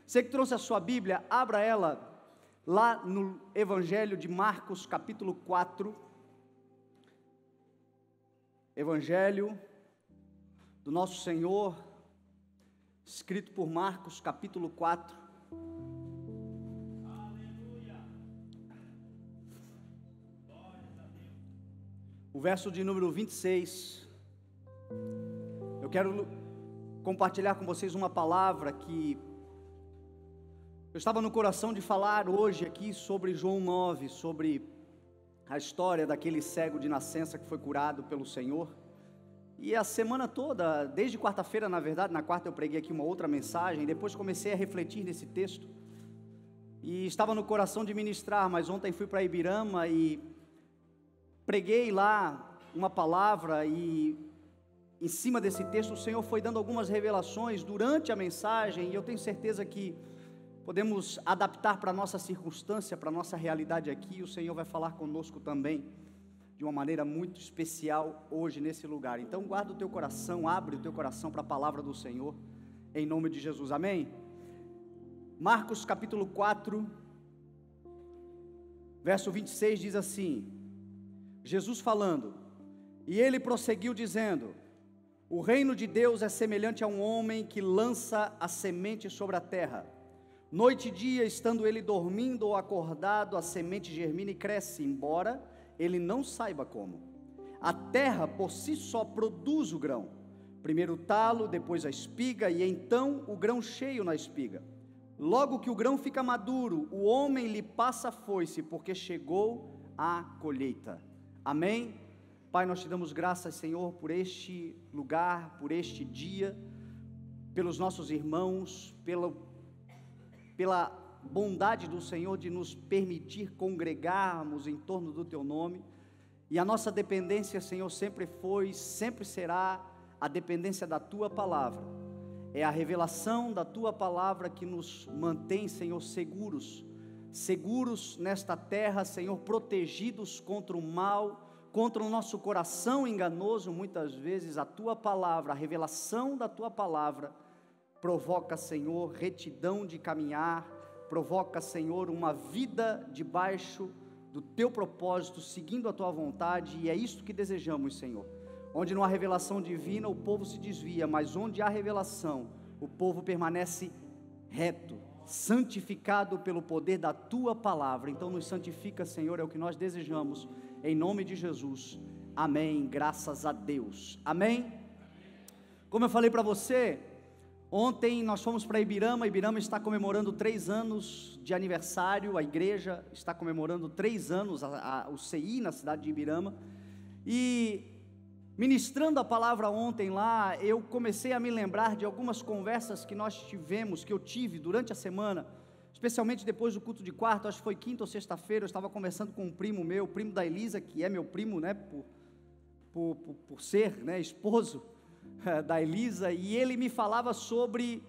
Você que trouxe a sua Bíblia, abra ela lá no Evangelho de Marcos, capítulo 4. Evangelho do nosso Senhor, escrito por Marcos, capítulo 4. O verso de número 26. Eu quero compartilhar com vocês uma palavra que eu estava no coração de falar hoje aqui sobre João 9, sobre a história daquele cego de nascença que foi curado pelo Senhor. E a semana toda, desde quarta-feira, na verdade, na quarta eu preguei aqui uma outra mensagem, depois comecei a refletir nesse texto, e estava no coração de ministrar, mas ontem fui para Ibirama e preguei lá uma palavra, e em cima desse texto o Senhor foi dando algumas revelações durante a mensagem, e eu tenho certeza que podemos adaptar para a nossa circunstância, para a nossa realidade aqui. O Senhor vai falar conosco também de uma maneira muito especial hoje nesse lugar. Então guarda o teu coração, abre o teu coração para a palavra do Senhor, em nome de Jesus, amém? Marcos capítulo 4, verso 26 diz assim, Jesus falando, e ele prosseguiu dizendo, o reino de Deus é semelhante a um homem que lança a semente sobre a terra. Noite e dia, estando ele dormindo ou acordado, a semente germina e cresce, embora ele não saiba como. A terra por si só produz o grão, primeiro o talo, depois a espiga, e então o grão cheio na espiga. Logo que o grão fica maduro, o homem lhe passa a foice, porque chegou a colheita. Amém? Pai, nós te damos graças, Senhor, por este lugar, por este dia, pelos nossos irmãos, pela bondade do Senhor de nos permitir congregarmos em torno do Teu nome, e a nossa dependência, Senhor, sempre foi, sempre será a dependência da Tua Palavra. É a revelação da Tua Palavra que nos mantém, Senhor, seguros nesta terra, Senhor, protegidos contra o mal, contra o nosso coração enganoso. Muitas vezes a Tua Palavra, a revelação da Tua Palavra, provoca, Senhor, retidão de caminhar, provoca, Senhor, uma vida debaixo do Teu propósito, seguindo a Tua vontade, e é isto que desejamos, Senhor. Onde não há revelação divina, o povo se desvia, mas onde há revelação, o povo permanece reto, santificado pelo poder da Tua Palavra. Então nos santifica, Senhor, é o que nós desejamos, em nome de Jesus, amém, graças a Deus, amém? Como eu falei para você, ontem nós fomos para Ibirama. Ibirama está comemorando 3 anos de aniversário, a igreja está comemorando 3 anos, o CI na cidade de Ibirama, e ministrando a palavra ontem lá, eu comecei a me lembrar de algumas conversas que nós tivemos, que eu tive durante a semana, especialmente depois do culto de quarta, acho que foi quinta ou sexta-feira. Eu estava conversando com um primo meu, o primo da Elisa, que é meu primo, né, por ser, né, esposo da Elisa, e ele me falava sobre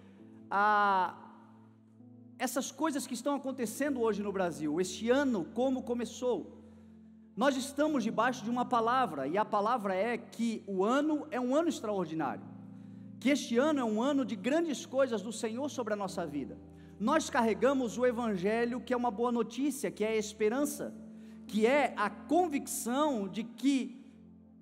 essas coisas que estão acontecendo hoje no Brasil, este ano, como começou. Nós estamos debaixo de uma palavra, e a palavra é que o ano é um ano extraordinário, que este ano é um ano de grandes coisas do Senhor sobre a nossa vida. Nós carregamos o Evangelho, que é uma boa notícia, que é a esperança, que é a convicção de que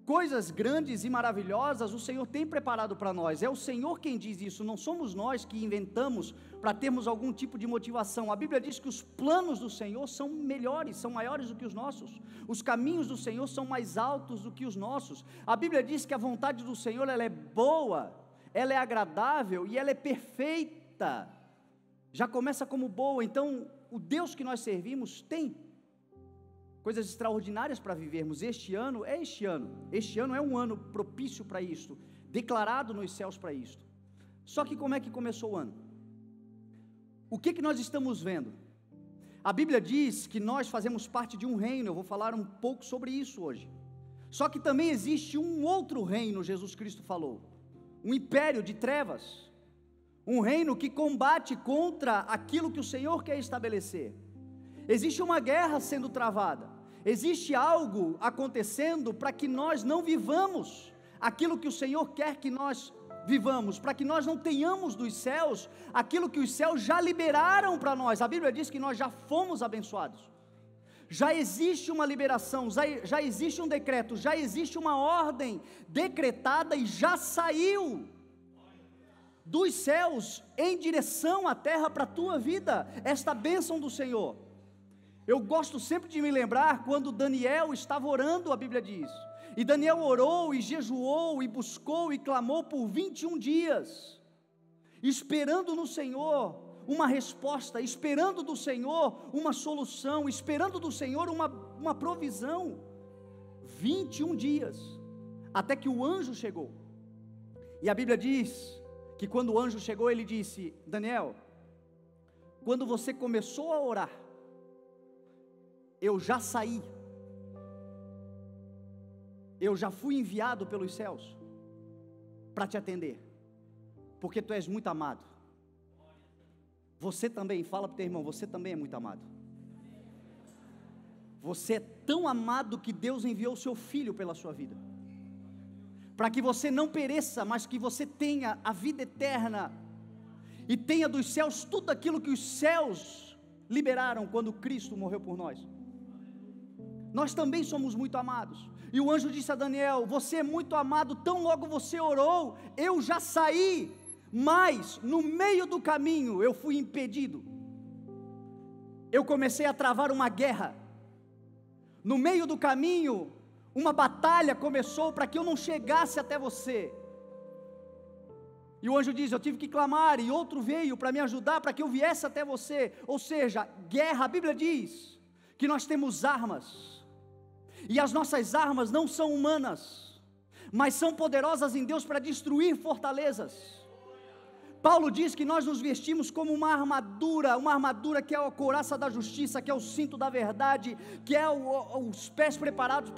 coisas grandes e maravilhosas o Senhor tem preparado para nós. É o Senhor quem diz isso, não somos nós que inventamos para termos algum tipo de motivação. A Bíblia diz que os planos do Senhor são melhores, são maiores do que os nossos. Os caminhos do Senhor são mais altos do que os nossos. A Bíblia diz que a vontade do Senhor, ela é boa, ela é agradável e ela é perfeita. Já começa como boa. Então o Deus que nós servimos tem coisas extraordinárias para vivermos. Este ano é um ano propício para isto, declarado nos céus para isto. Só que como é que começou o ano? O que nós estamos vendo? A Bíblia diz que nós fazemos parte de um reino. Eu vou falar um pouco sobre isso hoje. Só que também existe um outro reino, Jesus Cristo falou, um império de trevas, um reino que combate contra aquilo que o Senhor quer estabelecer. Existe uma guerra sendo travada, existe algo acontecendo para que nós não vivamos aquilo que o Senhor quer que nós vivamos, para que nós não tenhamos dos céus aquilo que os céus já liberaram para nós. A Bíblia diz que nós já fomos abençoados. Já existe uma liberação, já existe um decreto, já existe uma ordem decretada e já saiu dos céus em direção à terra para a tua vida, esta bênção do Senhor. Eu gosto sempre de me lembrar quando Daniel estava orando, a Bíblia diz, e Daniel orou e jejuou e buscou e clamou por 21 dias, esperando no Senhor uma resposta, esperando do Senhor uma solução, esperando do Senhor uma provisão. 21 dias, até que o anjo chegou. E a Bíblia diz que quando o anjo chegou, ele disse: Daniel, quando você começou a orar, eu já saí, eu já fui enviado pelos céus para te atender, porque tu és muito amado. Você também, fala para o teu irmão, você também é muito amado. Você é tão amado que Deus enviou o seu Filho pela sua vida, para que você não pereça, mas que você tenha a vida eterna, e tenha dos céus tudo aquilo que os céus liberaram quando Cristo morreu por nós. Nós também somos muito amados, e o anjo disse a Daniel: você é muito amado, tão logo você orou, eu já saí, mas no meio do caminho eu fui impedido, eu comecei a travar uma guerra, no meio do caminho uma batalha começou para que eu não chegasse até você, e o anjo diz: eu tive que clamar, e outro veio para me ajudar, para que eu viesse até você. Ou seja, guerra. A Bíblia diz que nós temos armas, e as nossas armas não são humanas, mas são poderosas em Deus para destruir fortalezas. Paulo diz que nós nos vestimos como uma armadura que é a couraça da justiça, que é o cinto da verdade, que é os pés preparados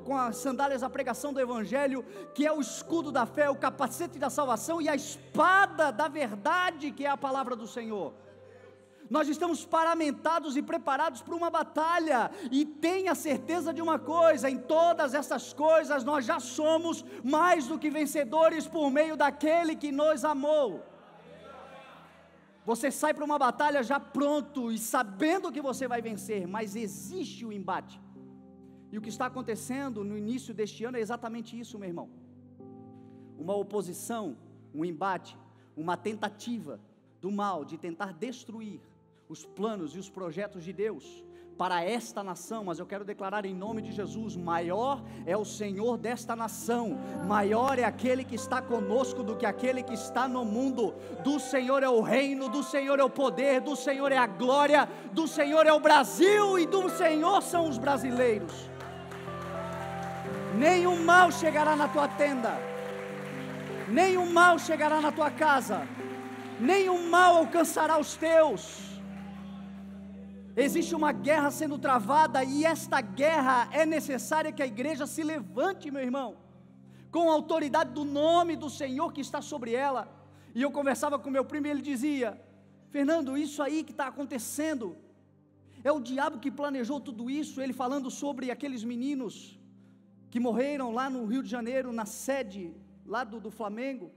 com as sandálias da pregação do Evangelho, que é o escudo da fé, o capacete da salvação e a espada da verdade, que é a palavra do Senhor. Nós estamos paramentados e preparados para uma batalha, e tenha certeza de uma coisa: em todas essas coisas nós já somos mais do que vencedores por meio daquele que nos amou. Você sai para uma batalha já pronto e sabendo que você vai vencer, mas existe o embate, e o que está acontecendo no início deste ano é exatamente isso, meu irmão. Uma oposição, um embate, uma tentativa do mal de tentar destruir os planos e os projetos de Deus para esta nação. Mas eu quero declarar em nome de Jesus: maior é o Senhor desta nação, maior é aquele que está conosco do que aquele que está no mundo. Do Senhor é o reino, do Senhor é o poder, do Senhor é a glória, do Senhor é o Brasil, e do Senhor são os brasileiros. Nenhum mal chegará na tua tenda, nenhum mal chegará na tua casa, nenhum mal alcançará os teus. Existe uma guerra sendo travada, e esta guerra é necessária que a igreja se levante, meu irmão, com a autoridade do nome do Senhor que está sobre ela. E eu conversava com meu primo e ele dizia: Fernando, isso aí que está acontecendo, é o diabo que planejou tudo isso. Ele falando sobre aqueles meninos que morreram lá no Rio de Janeiro, na sede lá do Flamengo,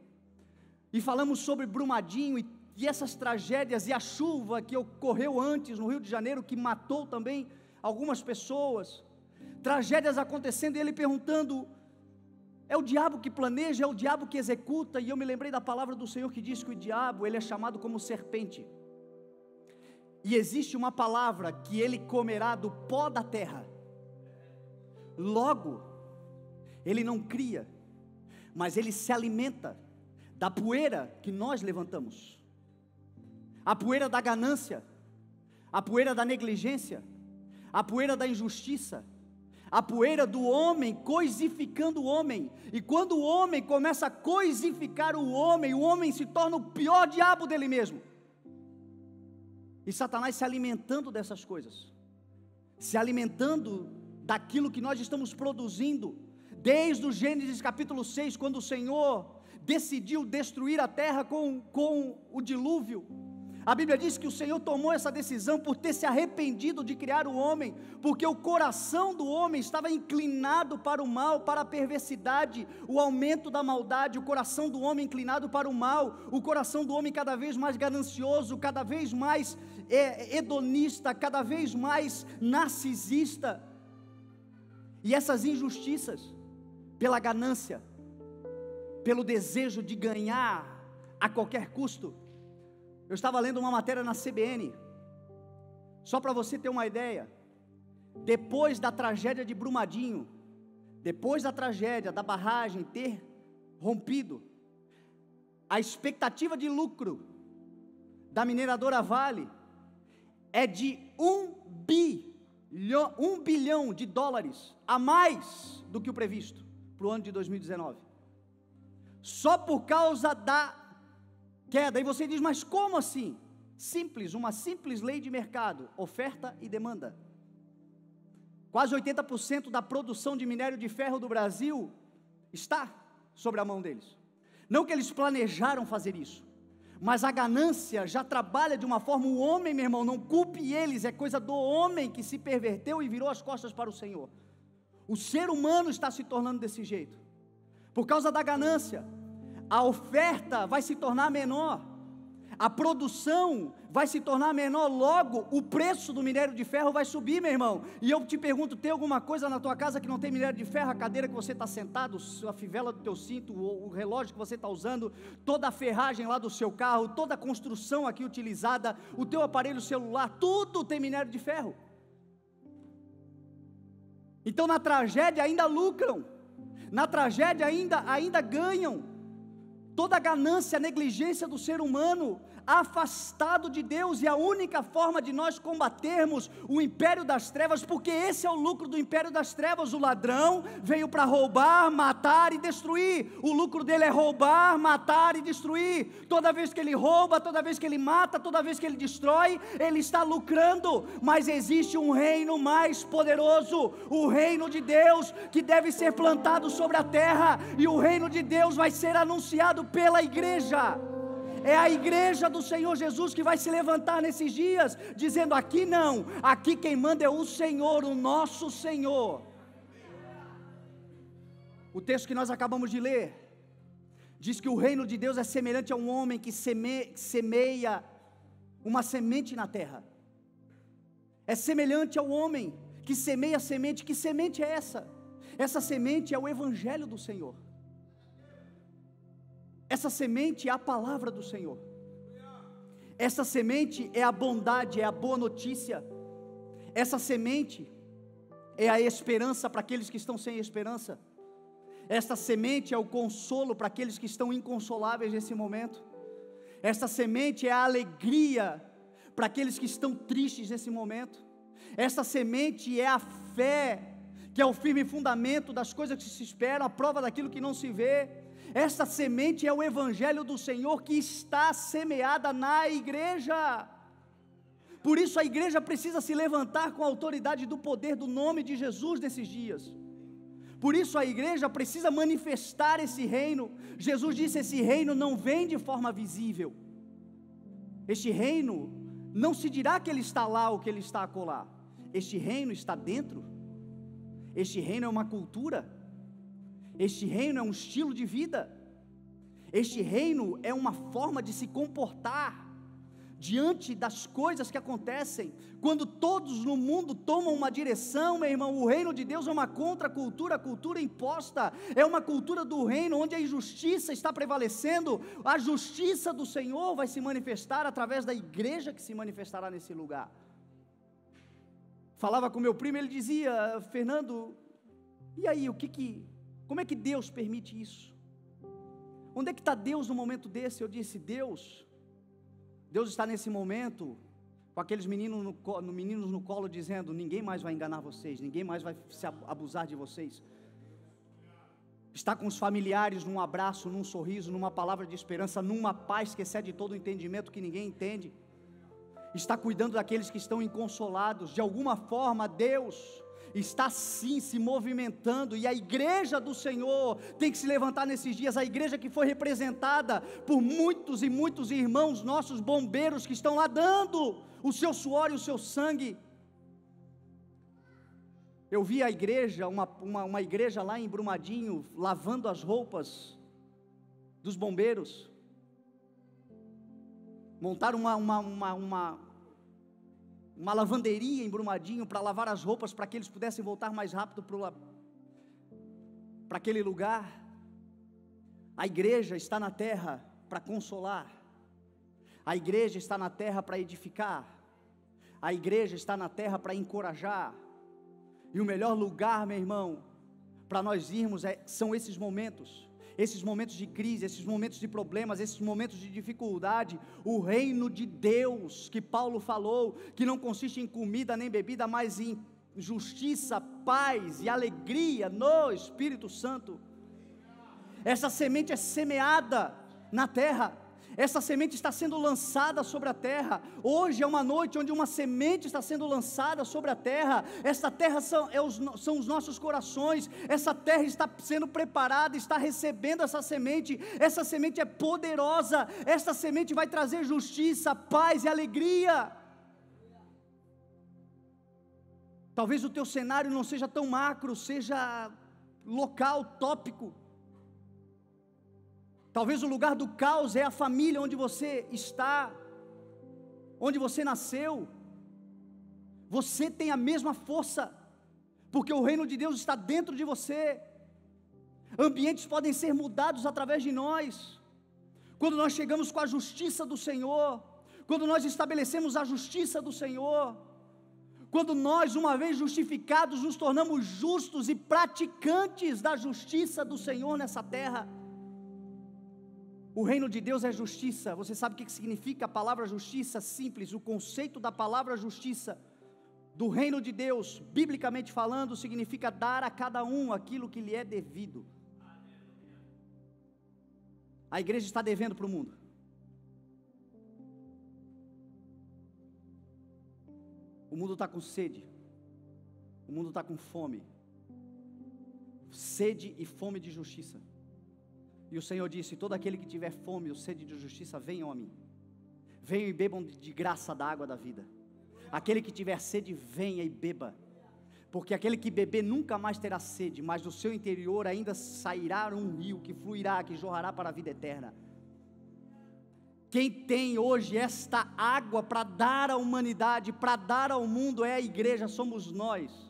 e falamos sobre Brumadinho e essas tragédias, e a chuva que ocorreu antes no Rio de Janeiro, que matou também algumas pessoas, tragédias acontecendo, e ele perguntando: é o diabo que planeja, é o diabo que executa? E eu me lembrei da palavra do Senhor que diz que o diabo, ele é chamado como serpente, e existe uma palavra que ele comerá do pó da terra. Logo, ele não cria, mas ele se alimenta da poeira que nós levantamos, a poeira da ganância, a poeira da negligência, a poeira da injustiça, a poeira do homem coisificando o homem. E quando o homem começa a coisificar o homem se torna o pior diabo dele mesmo. E Satanás se alimentando dessas coisas, se alimentando daquilo que nós estamos produzindo, desde o Gênesis capítulo 6, quando o Senhor decidiu destruir a terra com o dilúvio. A Bíblia diz que o Senhor tomou essa decisão por ter se arrependido de criar o homem, porque o coração do homem estava inclinado para o mal, para a perversidade, o aumento da maldade, o coração do homem inclinado para o mal, o coração do homem cada vez mais ganancioso, cada vez mais hedonista, cada vez mais narcisista. E essas injustiças, pela ganância, pelo desejo de ganhar a qualquer custo. Eu estava lendo uma matéria na CBN, só para você ter uma ideia, depois da tragédia de Brumadinho, depois da tragédia da barragem ter rompido, a expectativa de lucro da mineradora Vale é de $1 bilhão a mais do que o previsto para o ano de 2019, só por causa da queda. E você diz, mas como assim? Simples, uma simples lei de mercado, oferta e demanda. Quase 80% da produção de minério de ferro do Brasil está sobre a mão deles. Não que eles planejaram fazer isso, mas a ganância já trabalha de uma forma. O homem, meu irmão, não culpe eles, é coisa do homem que se perverteu e virou as costas para o Senhor. O ser humano está se tornando desse jeito, por causa da ganância. A oferta vai se tornar menor, a produção vai se tornar menor, logo o preço do minério de ferro vai subir, meu irmão. E eu te pergunto, tem alguma coisa na tua casa que não tem minério de ferro? A cadeira que você está sentado, a fivela do teu cinto, o relógio que você está usando, toda a ferragem lá do seu carro, toda a construção aqui utilizada, o teu aparelho celular, tudo tem minério de ferro. Então na tragédia ainda lucram, na tragédia ainda ganham. Toda a ganância, a negligência do ser humano, afastado de Deus, e a única forma de nós combatermos o império das trevas, porque esse é o lucro do império das trevas. O ladrão veio para roubar, matar e destruir. O lucro dele é roubar, matar e destruir. Toda vez que ele rouba, toda vez que ele mata, toda vez que ele destrói, ele está lucrando. Mas existe um reino mais poderoso, o reino de Deus, que deve ser plantado sobre a terra, e o reino de Deus vai ser anunciado pela igreja. É a igreja do Senhor Jesus que vai se levantar nesses dias, dizendo, aqui não, aqui quem manda é o Senhor, o nosso Senhor. O texto que nós acabamos de ler, diz que o reino de Deus é semelhante a um homem que semeia uma semente na terra. É semelhante ao homem que semeia a semente. Que semente é essa? Essa semente é o evangelho do Senhor. Essa semente é a palavra do Senhor. Essa semente é a bondade, é a boa notícia. Essa semente é a esperança para aqueles que estão sem esperança. Essa semente é o consolo para aqueles que estão inconsoláveis nesse momento. Essa semente é a alegria para aqueles que estão tristes nesse momento. Essa semente é a fé, que é o firme fundamento das coisas que se esperam, a prova daquilo que não se vê. Essa semente é o evangelho do Senhor que está semeada na igreja. Por isso a igreja precisa se levantar com a autoridade do poder do nome de Jesus nesses dias. Por isso a igreja precisa manifestar esse reino. Jesus disse, esse reino não vem de forma visível. Este reino não se dirá que ele está lá ou que ele está acolá. Este reino está dentro. Este reino é uma cultura. Este reino é um estilo de vida. Este reino é uma forma de se comportar diante das coisas que acontecem. Quando todos no mundo tomam uma direção, meu irmão, o reino de Deus é uma contracultura, a cultura imposta, é uma cultura do reino onde a injustiça está prevalecendo. A justiça do Senhor vai se manifestar através da igreja que se manifestará nesse lugar. Falava com meu primo, ele dizia, Fernando, e aí, como é que Deus permite isso? Onde é que está Deus no momento desse? Eu disse, Deus está nesse momento, com aqueles meninos no colo, dizendo, ninguém mais vai enganar vocês, ninguém mais vai se abusar de vocês. Está com os familiares num abraço, num sorriso, numa palavra de esperança, numa paz que excede todo o entendimento que ninguém entende. Está cuidando daqueles que estão inconsolados. De alguma forma Deus está sim se movimentando, e a igreja do Senhor tem que se levantar nesses dias, a igreja que foi representada por muitos e muitos irmãos nossos bombeiros que estão lá dando o seu suor e o seu sangue. Eu vi a igreja, uma igreja lá em Brumadinho, lavando as roupas dos bombeiros. Montaram uma lavanderia em Brumadinho para lavar as roupas, para que eles pudessem voltar mais rápido para aquele lugar. A igreja está na terra para consolar, a igreja está na terra para edificar, a igreja está na terra para encorajar, e o melhor lugar, meu irmão, para nós irmos são esses momentos de crise, esses momentos de problemas, esses momentos de dificuldade. O reino de Deus, que Paulo falou, que não consiste em comida nem bebida, mas em justiça, paz e alegria no Espírito Santo. Essa semente é semeada na terra, essa semente está sendo lançada sobre a terra. Hoje é uma noite onde uma semente está sendo lançada sobre a terra. Essa terra são os nossos corações, essa terra está sendo preparada, está recebendo essa semente é poderosa, essa semente vai trazer justiça, paz e alegria. Talvez o teu cenário não seja tão macro, seja local, tópico. Talvez o lugar do caos é a família onde você está, onde você nasceu. Você tem a mesma força, porque o reino de Deus está dentro de você. Ambientes podem ser mudados através de nós, quando nós chegamos com a justiça do Senhor, quando nós estabelecemos a justiça do Senhor, quando nós, uma vez justificados, nos tornamos justos e praticantes da justiça do Senhor nessa terra. O reino de Deus é justiça. Você sabe o que significa a palavra justiça? Simples, o conceito da palavra justiça do reino de Deus, biblicamente falando, significa dar a cada um aquilo que lhe é devido. A igreja está devendo para o mundo. O mundo está com sede, o mundo está com fome, sede e fome de justiça. E o Senhor disse: todo aquele que tiver fome ou sede de justiça, venham a mim, venham e bebam de graça da água da vida. Aquele que tiver sede, venha e beba, porque aquele que beber nunca mais terá sede, mas do seu interior ainda sairá um rio que fluirá, que jorrará para a vida eterna. Quem tem hoje esta água para dar à humanidade, para dar ao mundo, é a igreja, somos nós.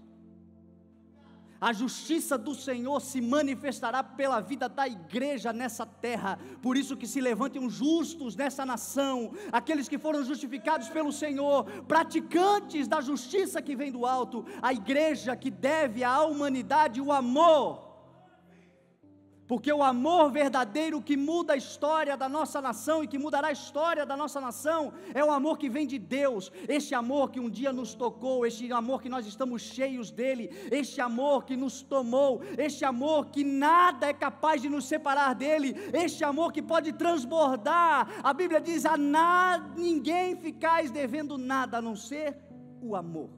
A justiça do Senhor se manifestará pela vida da igreja nessa terra. Por isso que se levantem os justos nessa nação, aqueles que foram justificados pelo Senhor, praticantes da justiça que vem do alto, a igreja que deve à humanidade o amor. Porque o amor verdadeiro que muda a história da nossa nação e que mudará a história da nossa nação é o amor que vem de Deus. Este amor que um dia nos tocou, este amor que nós estamos cheios dele, este amor que nos tomou, este amor que nada é capaz de nos separar dele, este amor que pode transbordar. A Bíblia diz: a ninguém ficais devendo nada a não ser o amor.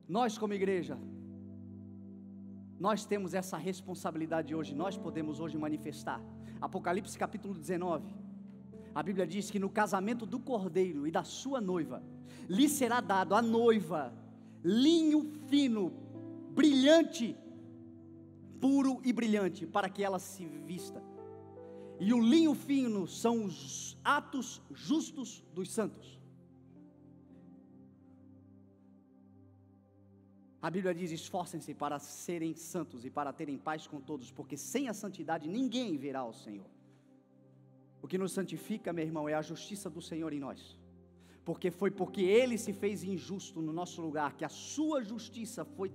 Nós, como igreja, nós temos essa responsabilidade hoje, nós podemos hoje manifestar. Apocalipse capítulo 19, a Bíblia diz que no casamento do cordeiro e da sua noiva, lhe será dado a noiva linho fino, brilhante, puro e brilhante, para que ela se vista. E o linho fino são os atos justos dos santos. A Bíblia diz: esforcem-se para serem santos e para terem paz com todos, porque sem a santidade ninguém verá ao Senhor. O que nos santifica, meu irmão, é a justiça do Senhor em nós, porque foi porque Ele se fez injusto no nosso lugar, que a sua justiça foi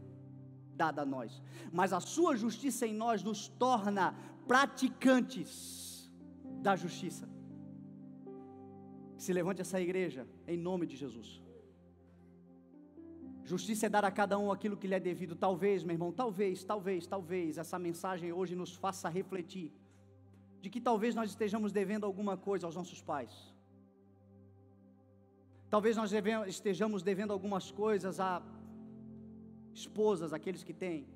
dada a nós, mas a sua justiça em nós nos torna praticantes da justiça. Se levante essa igreja, em nome de Jesus. Justiça é dar a cada um aquilo que lhe é devido. Talvez, meu irmão, talvez essa mensagem hoje nos faça refletir, de que talvez nós estejamos devendo alguma coisa aos nossos pais. Talvez nós estejamos devendo algumas coisas a esposas, aqueles que têm,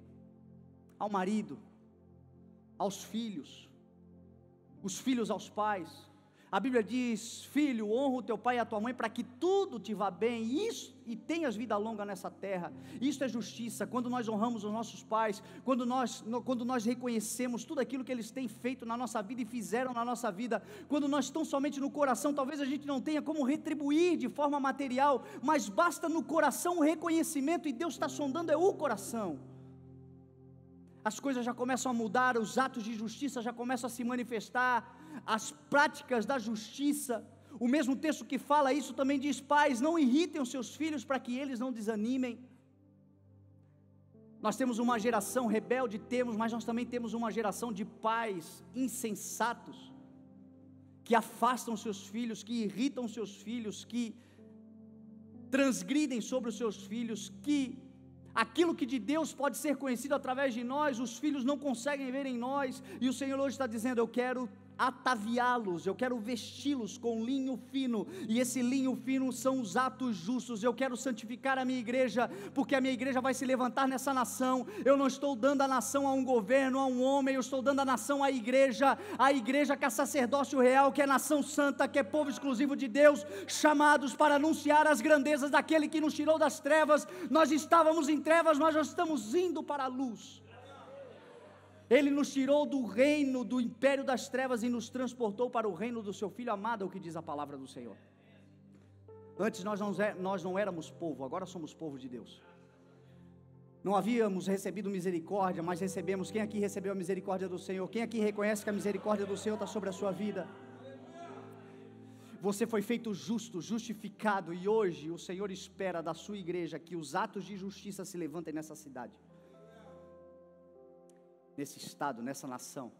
ao marido, aos filhos, os filhos aos pais. A Bíblia diz: filho, honra o teu pai e a tua mãe, para que tudo te vá bem, e tenhas vida longa nessa terra. Isso é justiça. Quando nós honramos os nossos pais, quando nós reconhecemos tudo aquilo que eles têm feito na nossa vida e fizeram na nossa vida, quando nós estamos somente no coração, talvez a gente não tenha como retribuir de forma material, mas basta no coração o reconhecimento, e Deus está sondando o coração. As coisas já começam a mudar, os atos de justiça já começam a se manifestar, as práticas da justiça. O mesmo texto que fala isso também diz: pais, não irritem os seus filhos para que eles não desanimem. Nós temos uma geração rebelde, mas nós também temos uma geração de pais insensatos, que afastam seus filhos, que irritam seus filhos, que transgridem sobre os seus filhos, que aquilo que de Deus pode ser conhecido através de nós, os filhos não conseguem ver em nós, e o Senhor hoje está dizendo: eu quero ataviá-los, eu quero vesti-los com linho fino, e esse linho fino são os atos justos. Eu quero santificar a minha igreja, porque a minha igreja vai se levantar nessa nação. Eu não estou dando a nação a um governo, a um homem, eu estou dando a nação à igreja que é sacerdócio real, que é nação santa, que é povo exclusivo de Deus, chamados para anunciar as grandezas daquele que nos tirou das trevas. Nós estávamos em trevas, mas nós estamos indo para a luz. Ele nos tirou do reino, do império das trevas, e nos transportou para o reino do seu Filho amado, é o que diz a palavra do Senhor. Antes nós não éramos povo, agora somos povo de Deus. Não havíamos recebido misericórdia, mas recebemos. Quem aqui recebeu a misericórdia do Senhor? Quem aqui reconhece que a misericórdia do Senhor está sobre a sua vida? Você foi feito justo, justificado, e hoje o Senhor espera da sua igreja que os atos de justiça se levantem nessa cidade, nesse estado, nessa nação.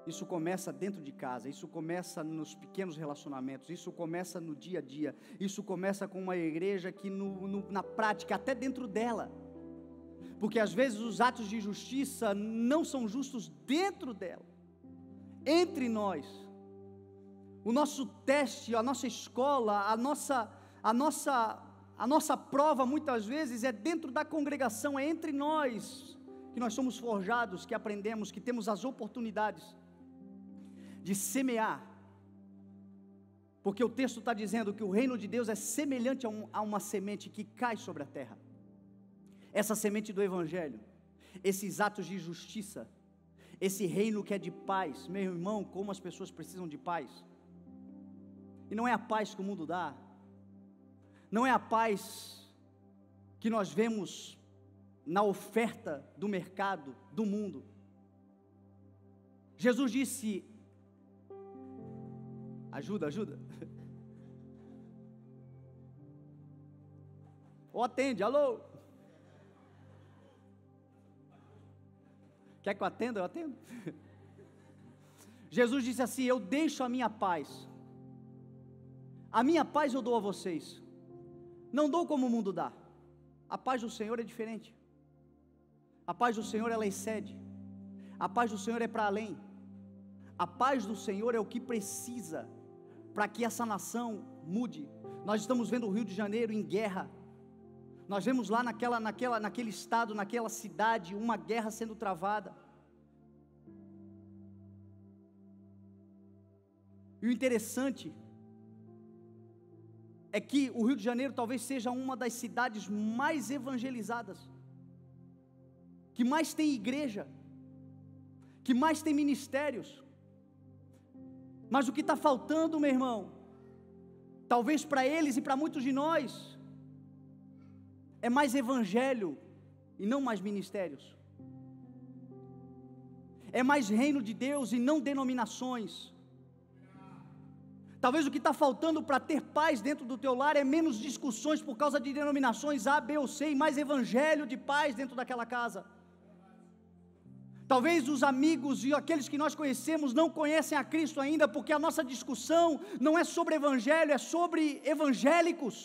Isso começa dentro de casa, isso começa nos pequenos relacionamentos, isso começa no dia a dia, isso começa com uma igreja que na prática, até dentro dela, porque às vezes os atos de justiça não são justos dentro dela, entre nós. O nosso teste, a nossa escola, a nossa prova muitas vezes é dentro da congregação, é entre nós que nós somos forjados, que aprendemos, que temos as oportunidades de semear, porque o texto está dizendo que o reino de Deus é semelhante a uma semente que cai sobre a terra. Essa semente do Evangelho, esses atos de justiça, esse reino que é de paz. Meu irmão, como as pessoas precisam de paz, e não é a paz que o mundo dá, não é a paz que nós vemos na oferta do mercado, do mundo. Jesus disse: ajuda, ou atende, alô, quer que eu atenda? Eu atendo. Jesus disse assim: eu deixo a minha paz eu dou a vocês, não dou como o mundo dá. A paz do Senhor é diferente. A paz do Senhor, ela excede. A paz do Senhor é para além. A paz do Senhor é o que precisa para que essa nação mude. Nós estamos vendo o Rio de Janeiro em guerra. Nós vemos lá naquele estado, naquela cidade, uma guerra sendo travada. E o interessante é que o Rio de Janeiro talvez seja uma das cidades mais evangelizadas, que mais tem igreja, que mais tem ministérios. Mas o que está faltando, meu irmão, talvez para eles e para muitos de nós, é mais evangelho e não mais ministérios, é mais reino de Deus e não denominações. Talvez o que está faltando para ter paz dentro do teu lar é menos discussões por causa de denominações A, B ou C, e mais evangelho de paz dentro daquela casa. Talvez os amigos e aqueles que nós conhecemos não conhecem a Cristo ainda, porque a nossa discussão não é sobre evangelho, é sobre evangélicos.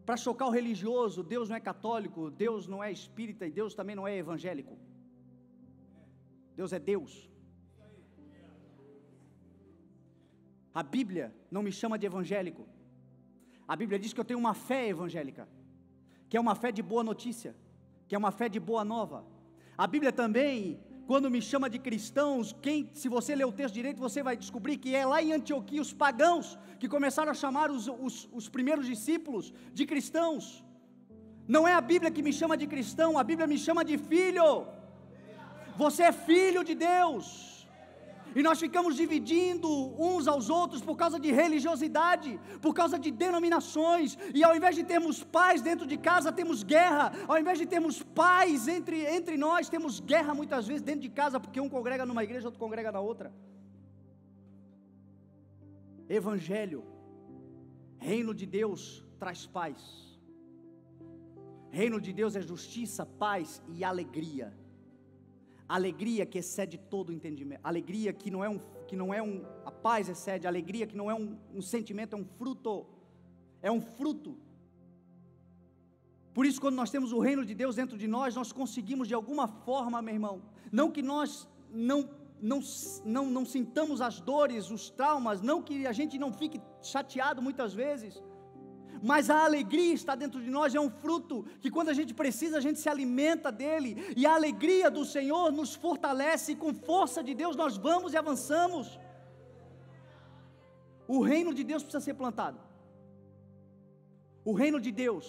Para chocar o religioso, Deus não é católico, Deus não é espírita e Deus também não é evangélico. Deus é Deus. A Bíblia não me chama de evangélico. A Bíblia diz que eu tenho uma fé evangélica, que é uma fé de boa notícia, que é uma fé de boa nova. A Bíblia também, quando me chama de cristãos, se você ler o texto direito, você vai descobrir que é lá em Antioquia os pagãos que começaram a chamar os primeiros discípulos de cristãos. Não é a Bíblia que me chama de cristão, a Bíblia me chama de filho. Você é filho de Deus. E nós ficamos dividindo uns aos outros por causa de religiosidade, por causa de denominações, e ao invés de termos paz dentro de casa, temos guerra. Ao invés de termos paz entre nós, temos guerra muitas vezes dentro de casa, porque um congrega numa igreja, outro congrega na outra. Evangelho, reino de Deus traz paz. Reino de Deus é justiça, paz e alegria. Alegria que excede todo entendimento. Alegria que não é a paz excede. Alegria que não é um sentimento, é um fruto. É um fruto. Por isso, quando nós temos o reino de Deus dentro de nós, nós conseguimos de alguma forma, meu irmão, não que nós não sintamos as dores, os traumas, não que a gente não fique chateado muitas vezes, mas a alegria está dentro de nós, é um fruto, que quando a gente precisa, a gente se alimenta dele, e a alegria do Senhor nos fortalece, e com força de Deus nós vamos e avançamos. O reino de Deus precisa ser plantado. O reino de Deus,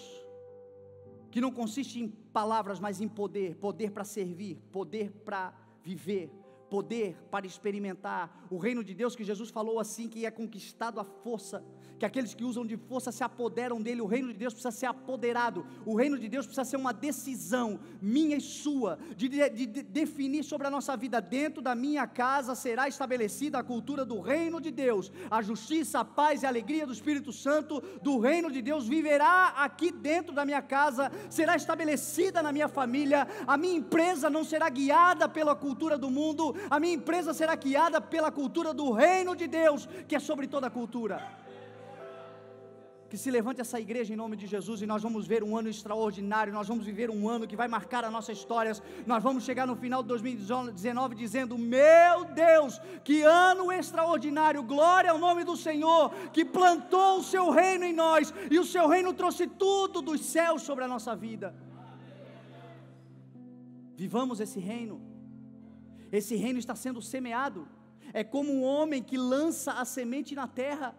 que não consiste em palavras, mas em poder, poder para servir, poder para viver, poder para experimentar. O reino de Deus que Jesus falou assim, que é conquistado à força, que aqueles que usam de força se apoderam dele. O reino de Deus precisa ser apoderado. O reino de Deus precisa ser uma decisão minha e sua, de definir sobre a nossa vida. Dentro da minha casa será estabelecida a cultura do reino de Deus, a justiça, a paz e a alegria do Espírito Santo do reino de Deus viverá aqui dentro da minha casa, será estabelecida na minha família. A minha empresa não será guiada pela cultura do mundo, a minha empresa será guiada pela cultura do reino de Deus, que é sobre toda a cultura. Que se levante essa igreja em nome de Jesus, e nós vamos ver um ano extraordinário. Nós vamos viver um ano que vai marcar a nossa história. Nós vamos chegar no final de 2019 dizendo: meu Deus, que ano extraordinário, glória ao nome do Senhor, que plantou o seu reino em nós, e o seu reino trouxe tudo dos céus sobre a nossa vida. Vivamos esse reino. Esse reino está sendo semeado. É como um homem que lança a semente na terra.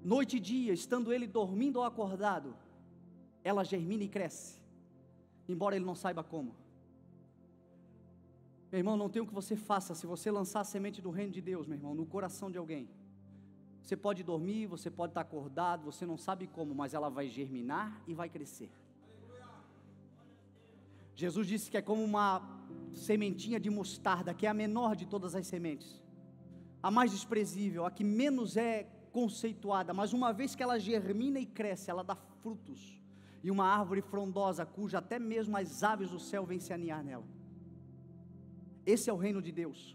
Noite e dia, estando ele dormindo ou acordado, ela germina e cresce, embora ele não saiba como. Meu irmão, não tem o que você faça se você lançar a semente do reino de Deus, meu irmão, no coração de alguém. Você pode dormir, você pode estar acordado, você não sabe como, mas ela vai germinar e vai crescer. Jesus disse que é como uma sementinha de mostarda, que é a menor de todas as sementes, a mais desprezível, a que menos é conceituada, mas uma vez que ela germina e cresce, ela dá frutos, e uma árvore frondosa, cuja até mesmo as aves do céu vêm se aninhar nela. Esse é o reino de Deus.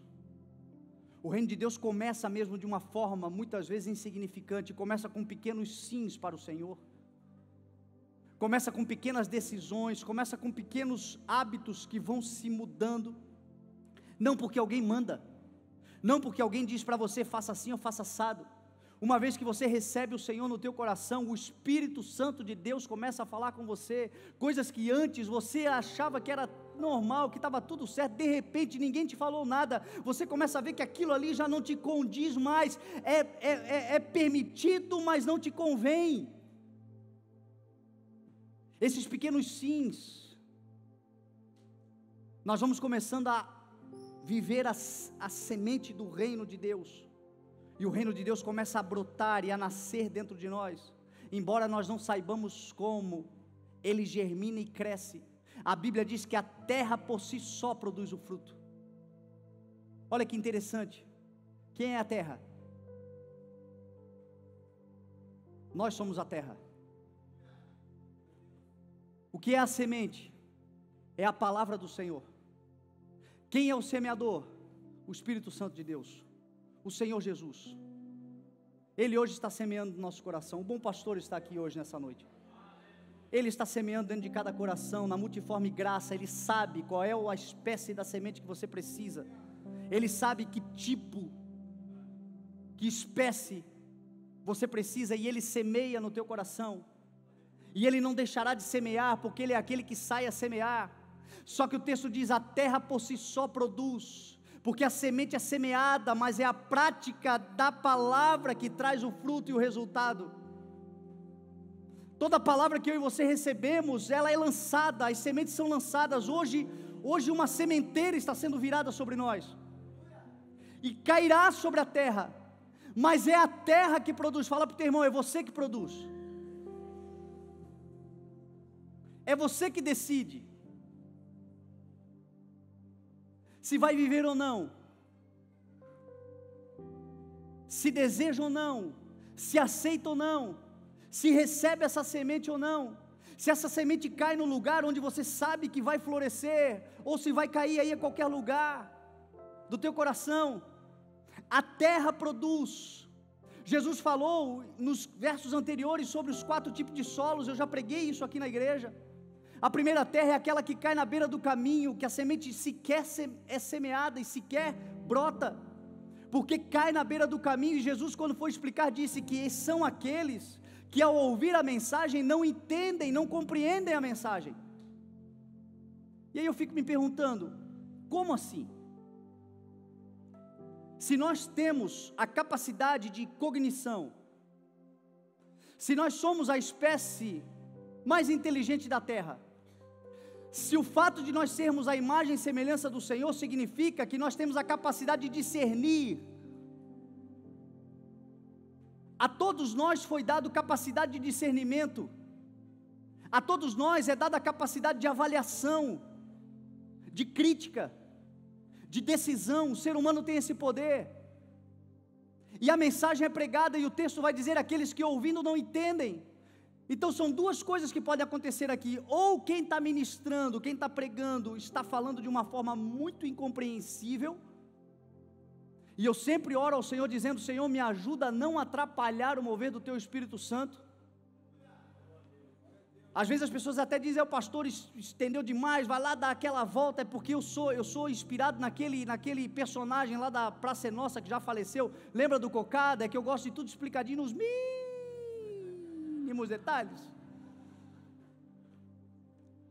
O reino de Deus começa mesmo de uma forma muitas vezes insignificante, começa com pequenos sims para o Senhor, começa com pequenas decisões, começa com pequenos hábitos que vão se mudando, não porque alguém manda, não porque alguém diz para você, faça assim ou faça assado. Uma vez que você recebe o Senhor no teu coração, o Espírito Santo de Deus começa a falar com você, coisas que antes você achava que era normal, que estava tudo certo, de repente ninguém te falou nada, você começa a ver que aquilo ali já não te condiz mais, é permitido, mas não te convém. Esses pequenos sims, nós vamos começando a viver a semente do reino de Deus, e o reino de Deus começa a brotar e a nascer dentro de nós, embora nós não saibamos como, ele germina e cresce. A Bíblia diz que a terra por si só produz o fruto. Olha que interessante, quem é a terra? Nós somos a terra. O que é a semente? É a palavra do Senhor. Quem é o semeador? O Espírito Santo de Deus, o Senhor Jesus. Ele hoje está semeando no nosso coração. O bom pastor está aqui hoje nessa noite. Ele está semeando dentro de cada coração, na multiforme graça. Ele sabe qual é a espécie da semente que você precisa. Ele sabe que tipo, que espécie você precisa, e Ele semeia no teu coração, e Ele não deixará de semear, porque Ele é aquele que sai a semear. Só que o texto diz, a terra por si só produz, porque a semente é semeada, mas é a prática da palavra que traz o fruto e o resultado. Toda palavra que eu e você recebemos, ela é lançada, as sementes são lançadas. Hoje uma sementeira está sendo virada sobre nós, e cairá sobre a terra, mas é a terra que produz. Fala para o teu irmão, é você que produz, é você que decide se vai viver ou não, se deseja ou não, se aceita ou não, se recebe essa semente ou não, se essa semente cai no lugar onde você sabe que vai florescer, ou se vai cair aí em qualquer lugar do teu coração. A terra produz. Jesus falou nos versos anteriores sobre os 4 tipos de solos, eu já preguei isso aqui na igreja. A primeira terra é aquela que cai na beira do caminho, que a semente sequer é semeada e sequer brota, porque cai na beira do caminho. E Jesus, quando foi explicar, disse que são aqueles que ao ouvir a mensagem não entendem, não compreendem a mensagem. E aí eu fico me perguntando, como assim? Se nós temos a capacidade de cognição, se nós somos a espécie mais inteligente da terra, se o fato de nós sermos a imagem e semelhança do Senhor significa que nós temos a capacidade de discernir, a todos nós foi dado capacidade de discernimento, a todos nós é dada a capacidade de avaliação, de crítica, de decisão. O ser humano tem esse poder, e a mensagem é pregada, e o texto vai dizer, aqueles que ouvindo não entendem. Então são 2 coisas que podem acontecer aqui, ou quem está ministrando, quem está pregando, está falando de uma forma muito incompreensível, e eu sempre oro ao Senhor dizendo, Senhor, me ajuda a não atrapalhar o mover do Teu Espírito Santo. Às vezes as pessoas até dizem, o pastor estendeu demais, vai lá dar aquela volta, é porque eu sou inspirado naquele personagem lá da Praça é Nossa, que já faleceu. Lembra do Cocada? É que eu gosto de tudo explicadinho nos mínimos detalhes.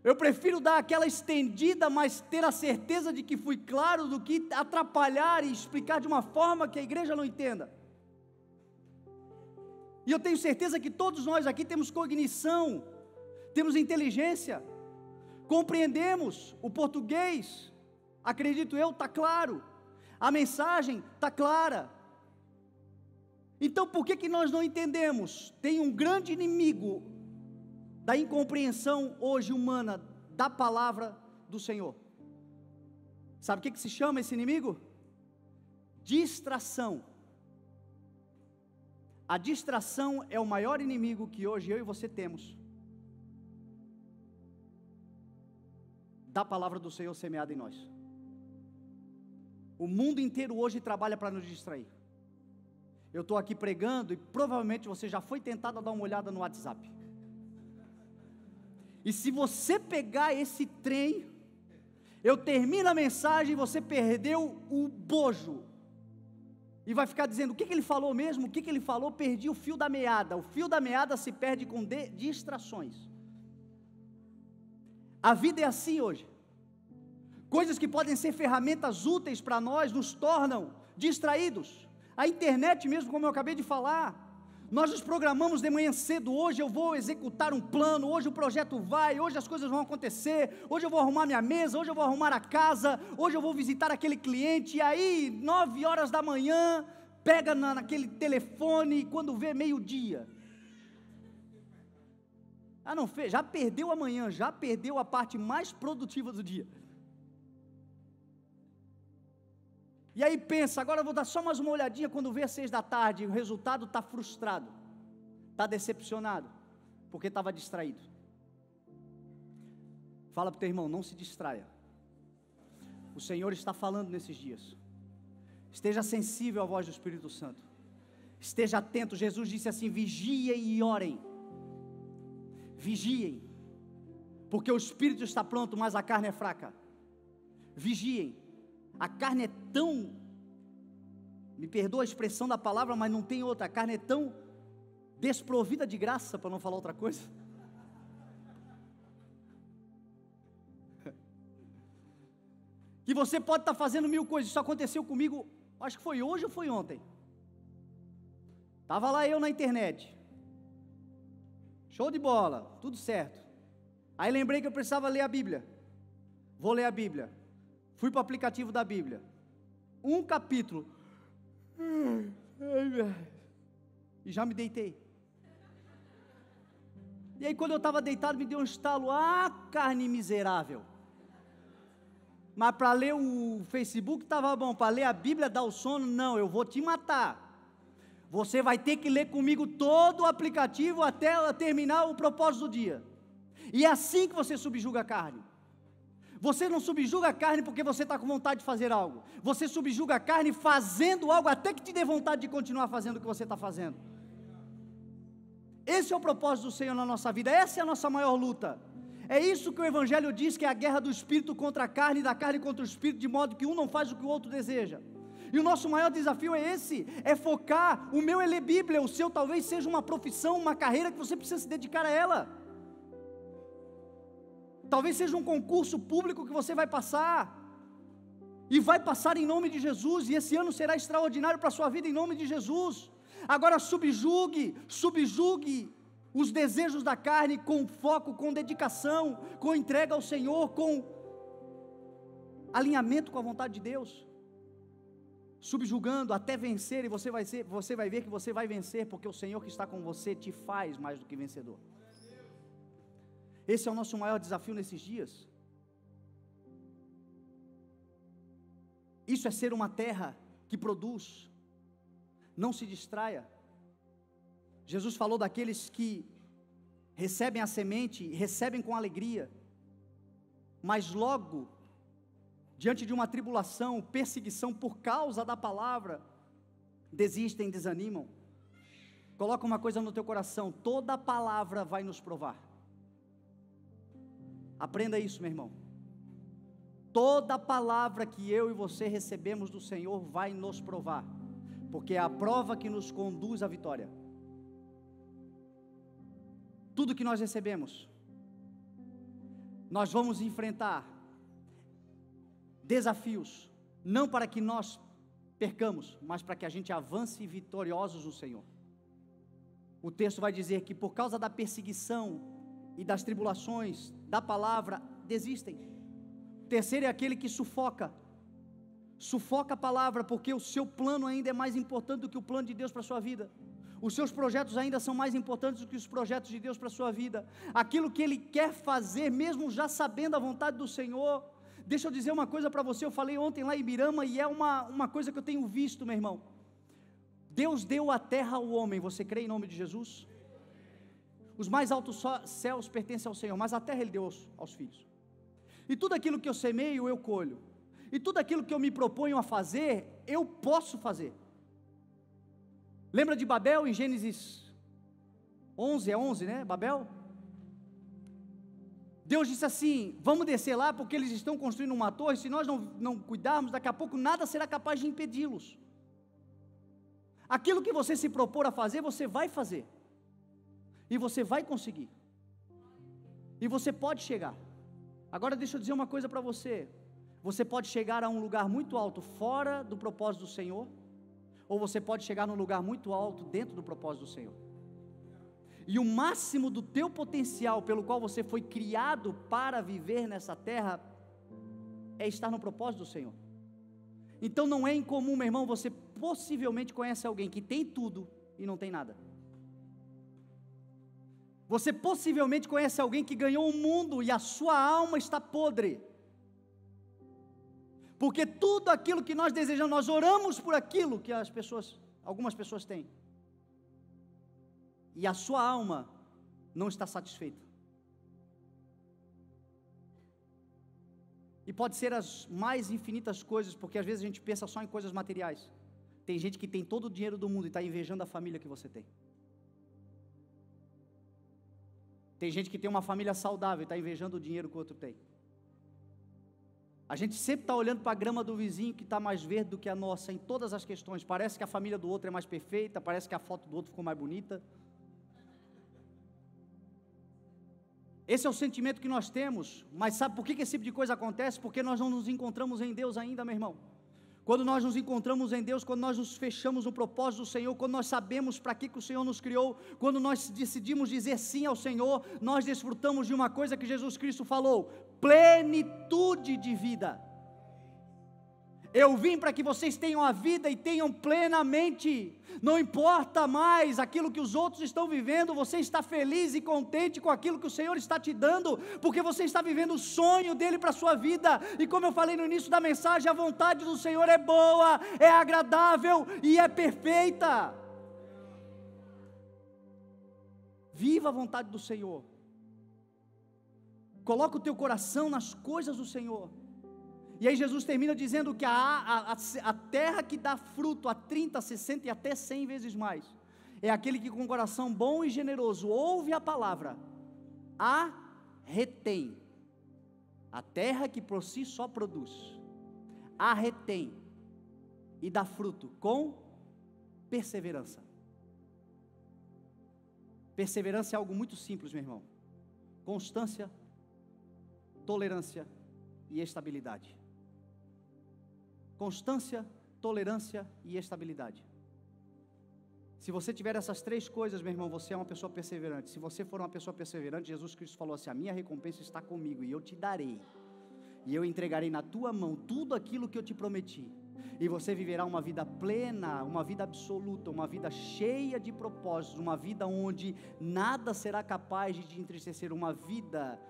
Eu prefiro dar aquela estendida, mas ter a certeza de que fui claro, do que atrapalhar e explicar de uma forma que a igreja não entenda. E eu tenho certeza que todos nós aqui temos cognição, temos inteligência, compreendemos o português, acredito eu, está claro, a mensagem está clara. Então por que nós não entendemos? Tem um grande inimigo da incompreensão hoje humana da palavra do Senhor. Sabe o que se chama esse inimigo? Distração. A distração é o maior inimigo que hoje eu e você temos da palavra do Senhor semeada em nós. O mundo inteiro hoje trabalha para nos distrair. Eu estou aqui pregando e provavelmente você já foi tentado a dar uma olhada no WhatsApp. E se você pegar esse trem, eu termino a mensagem e você perdeu o bojo. E vai ficar dizendo, o que ele falou mesmo? O que ele falou? Perdi o fio da meada. O fio da meada se perde com distrações. A vida é assim hoje. Coisas que podem ser ferramentas úteis para nós, nos tornam distraídos. A internet mesmo, como eu acabei de falar, nós nos programamos de manhã cedo, hoje eu vou executar um plano, hoje o projeto vai, hoje as coisas vão acontecer, hoje eu vou arrumar minha mesa, hoje eu vou arrumar a casa, hoje eu vou visitar aquele cliente, e aí 9 horas da manhã, pega naquele telefone, quando vê 12:00, não fez, já perdeu a manhã, já perdeu a parte mais produtiva do dia. E aí pensa, agora eu vou dar só mais uma olhadinha, quando vê às 18h, o resultado está frustrado, está decepcionado, porque estava distraído. Fala para o teu irmão, não se distraia. O Senhor está falando nesses dias. Esteja sensível à voz do Espírito Santo. Esteja atento. Jesus disse assim, vigiem e orem. Vigiem, porque o Espírito está pronto, mas a carne é fraca. Vigiem. A carne é tão, me perdoa a expressão da palavra, mas não tem outra, a carne é tão desprovida de graça, para não falar outra coisa. Que você pode estar fazendo 1000 coisas. Isso aconteceu comigo, acho que foi hoje ou foi ontem. Estava lá eu na internet, show de bola, tudo certo. Aí lembrei que eu precisava ler a Bíblia. Vou ler a Bíblia. Fui para o aplicativo da Bíblia. Um capítulo. E já me deitei. E aí quando eu estava deitado me deu um estalo. Ah, carne miserável. Mas para ler o Facebook estava bom. Para ler a Bíblia, dar o sono, não, eu vou te matar. Você vai ter que ler comigo todo o aplicativo até terminar o propósito do dia. E é assim que você subjuga a carne. Você não subjuga a carne porque você está com vontade de fazer algo. Você subjuga a carne fazendo algo até que te dê vontade de continuar fazendo o que você está fazendo. Esse é o propósito do Senhor na nossa vida. Essa é a nossa maior luta. É isso que o Evangelho diz, que é a guerra do Espírito contra a carne e da carne contra o Espírito, de modo que um não faz o que o outro deseja. E o nosso maior desafio é esse, é focar. O meu é ler Bíblia, o seu talvez seja uma profissão, uma carreira que você precisa se dedicar a ela. Talvez seja um concurso público que você vai passar, e vai passar em nome de Jesus, e esse ano será extraordinário para a sua vida em nome de Jesus. Agora subjugue os desejos da carne com foco, com dedicação, com entrega ao Senhor, com alinhamento com a vontade de Deus. Subjugando até vencer, e você vai ver que você vai vencer, porque o Senhor que está com você te faz mais do que vencedor. Esse é o nosso maior desafio nesses dias. Isso é ser uma terra que produz. Não se distraia. Jesus falou daqueles que recebem a semente, recebem com alegria, mas logo, diante de uma tribulação, perseguição por causa da palavra, desistem, desanimam. Coloca uma coisa no teu coração: toda palavra vai nos provar. Aprenda isso, meu irmão. Toda palavra que eu e você recebemos do Senhor vai nos provar, porque é a prova que nos conduz à vitória. Tudo que nós recebemos, nós vamos enfrentar desafios, não para que nós percamos, mas para que a gente avance vitoriosos no Senhor. O texto vai dizer que por causa da perseguição e das tribulações da palavra, desistem. O terceiro é aquele que sufoca a palavra, porque o seu plano ainda é mais importante do que o plano de Deus para a sua vida. Os seus projetos ainda são mais importantes do que os projetos de Deus para a sua vida. Aquilo que Ele quer fazer, mesmo já sabendo a vontade do Senhor. Deixa eu dizer uma coisa para você, eu falei ontem lá em Ibirama, e é uma coisa que eu tenho visto, meu irmão. Deus deu a terra ao homem, você crê em nome de Jesus? Os mais altos céus pertencem ao Senhor, mas a terra Ele deu aos filhos. E tudo aquilo que eu semeio, eu colho. E tudo aquilo que eu me proponho a fazer, eu posso fazer. Lembra de Babel em Gênesis 11, é 11, né? Babel? Deus disse assim: vamos descer lá porque eles estão construindo uma torre, se nós não cuidarmos, daqui a pouco nada será capaz de impedi-los. Aquilo que você se propor a fazer, você vai fazer. E você vai conseguir. E você pode chegar. Agora deixa eu dizer uma coisa para você. Você pode chegar a um lugar muito alto fora do propósito do Senhor, ou você pode chegar num lugar muito alto dentro do propósito do Senhor. E o máximo do teu potencial pelo qual você foi criado para viver nessa terra é estar no propósito do Senhor. Então não é incomum, meu irmão, você possivelmente conhece alguém que tem tudo e não tem nada. Você possivelmente conhece alguém que ganhou o mundo e a sua alma está podre. Porque tudo aquilo que nós desejamos, nós oramos por aquilo que algumas pessoas têm. E a sua alma não está satisfeita. E pode ser as mais infinitas coisas, porque às vezes a gente pensa só em coisas materiais. Tem gente que tem todo o dinheiro do mundo e está invejando a família que você tem. Tem gente que tem uma família saudável e está invejando o dinheiro que o outro tem. A gente sempre está olhando para a grama do vizinho que está mais verde do que a nossa, em todas as questões. Parece que a família do outro é mais perfeita, parece que a foto do outro ficou mais bonita. Esse é o sentimento que nós temos, mas sabe por que esse tipo de coisa acontece? Porque nós não nos encontramos em Deus ainda, meu irmão. Quando nós nos encontramos em Deus, quando nós nos fechamos no propósito do Senhor, quando nós sabemos para que o Senhor nos criou, quando nós decidimos dizer sim ao Senhor, nós desfrutamos de uma coisa que Jesus Cristo falou: plenitude de vida. Eu vim para que vocês tenham a vida e tenham plenamente. Não importa mais aquilo que os outros estão vivendo, você está feliz e contente com aquilo que o Senhor está te dando, porque você está vivendo o sonho dEle para a sua vida. E como eu falei no início da mensagem, a vontade do Senhor é boa, é agradável e é perfeita. Viva a vontade do Senhor. Coloca o teu coração nas coisas do Senhor. E aí Jesus termina dizendo que a terra que dá fruto a 30, 60 e até 100 vezes mais, é aquele que com coração bom e generoso ouve a palavra, a retém. A terra que por si só produz, a retém e dá fruto com perseverança. Perseverança é algo muito simples, meu irmão. Constância, tolerância e estabilidade. Constância, tolerância e estabilidade. Se você tiver essas três coisas, meu irmão, você é uma pessoa perseverante. Se você for uma pessoa perseverante, Jesus Cristo falou assim: a minha recompensa está comigo e eu te darei, e eu entregarei na tua mão tudo aquilo que eu te prometi, e você viverá uma vida plena, uma vida absoluta, uma vida cheia de propósitos, uma vida onde nada será capaz de te entristecer, uma vida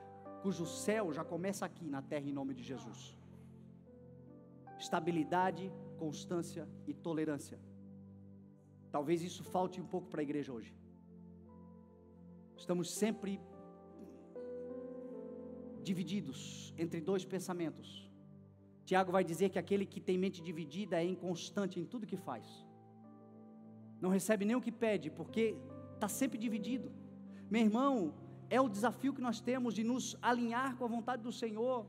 cujo céu já começa aqui na terra em nome de Jesus. Estabilidade, constância e tolerância. Talvez isso falte um pouco para a igreja hoje. Estamos sempre divididos entre dois pensamentos. Tiago vai dizer que aquele que tem mente dividida é inconstante em tudo que faz. Não recebe nem o que pede, porque está sempre dividido. Meu irmão, é o desafio que nós temos de nos alinhar com a vontade do Senhor.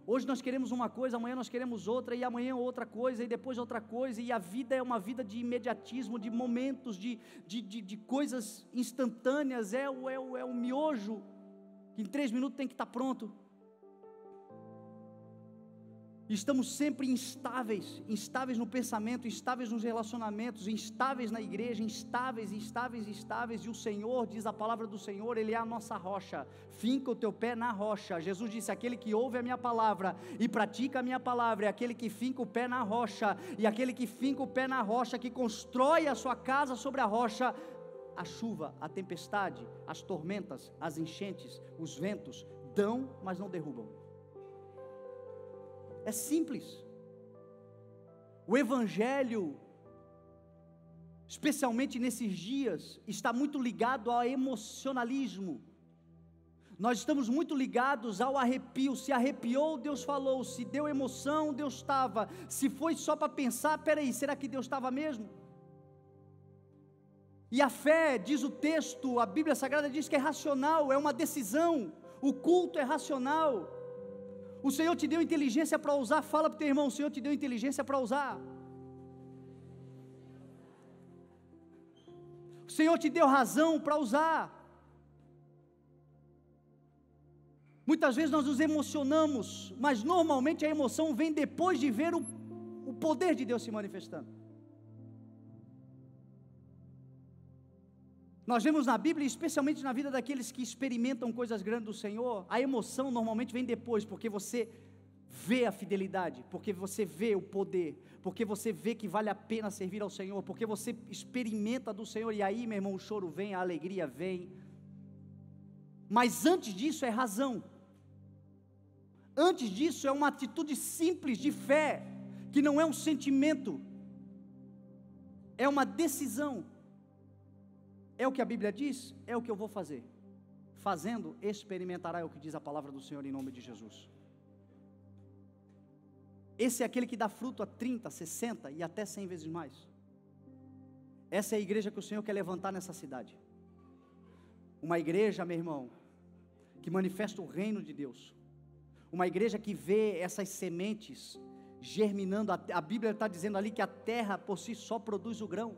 Hoje nós queremos uma coisa, amanhã nós queremos outra, e amanhã outra coisa, e depois outra coisa, e a vida é uma vida de imediatismo, de momentos, de coisas instantâneas, é o miojo, que em 3 minutos tem que estar pronto. Estamos sempre instáveis no pensamento, instáveis nos relacionamentos, instáveis na igreja, instáveis, e o Senhor, diz a palavra do Senhor, Ele é a nossa rocha. Finca o teu pé na rocha. Jesus disse: aquele que ouve a minha palavra e pratica a minha palavra é aquele que finca o pé na rocha, e aquele que finca o pé na rocha, que constrói a sua casa sobre a rocha, a chuva, a tempestade, as tormentas, as enchentes, os ventos dão, mas não derrubam. É simples. O Evangelho, especialmente nesses dias, está muito ligado ao emocionalismo. Nós estamos muito ligados ao arrepio. Se arrepiou, Deus falou. Se deu emoção, Deus estava. Se foi só para pensar, peraí, será que Deus estava mesmo? E a fé, diz o texto, a Bíblia Sagrada diz que é racional, é uma decisão. O culto é racional. O Senhor te deu inteligência para usar. Fala para o teu irmão: o Senhor te deu inteligência para usar. O Senhor te deu razão para usar. Muitas vezes nós nos emocionamos, mas normalmente a emoção vem depois de ver o poder de Deus se manifestando. Nós vemos na Bíblia, especialmente na vida daqueles que experimentam coisas grandes do Senhor, a emoção normalmente vem depois, porque você vê a fidelidade, porque você vê o poder, porque você vê que vale a pena servir ao Senhor, porque você experimenta do Senhor, e aí, meu irmão, o choro vem, a alegria vem. Mas antes disso é razão. Antes disso é uma atitude simples de fé, que não é um sentimento, é uma decisão. É o que a Bíblia diz, é o que eu vou fazer. Fazendo, experimentará, é o que diz a palavra do Senhor em nome de Jesus. Esse é aquele que dá fruto a 30, 60 e até 100 vezes mais. Essa é a igreja que o Senhor quer levantar nessa cidade. Uma igreja, meu irmão, que manifesta o reino de Deus. Uma igreja que vê essas sementes germinando. A Bíblia está dizendo ali que a terra por si só produz o grão.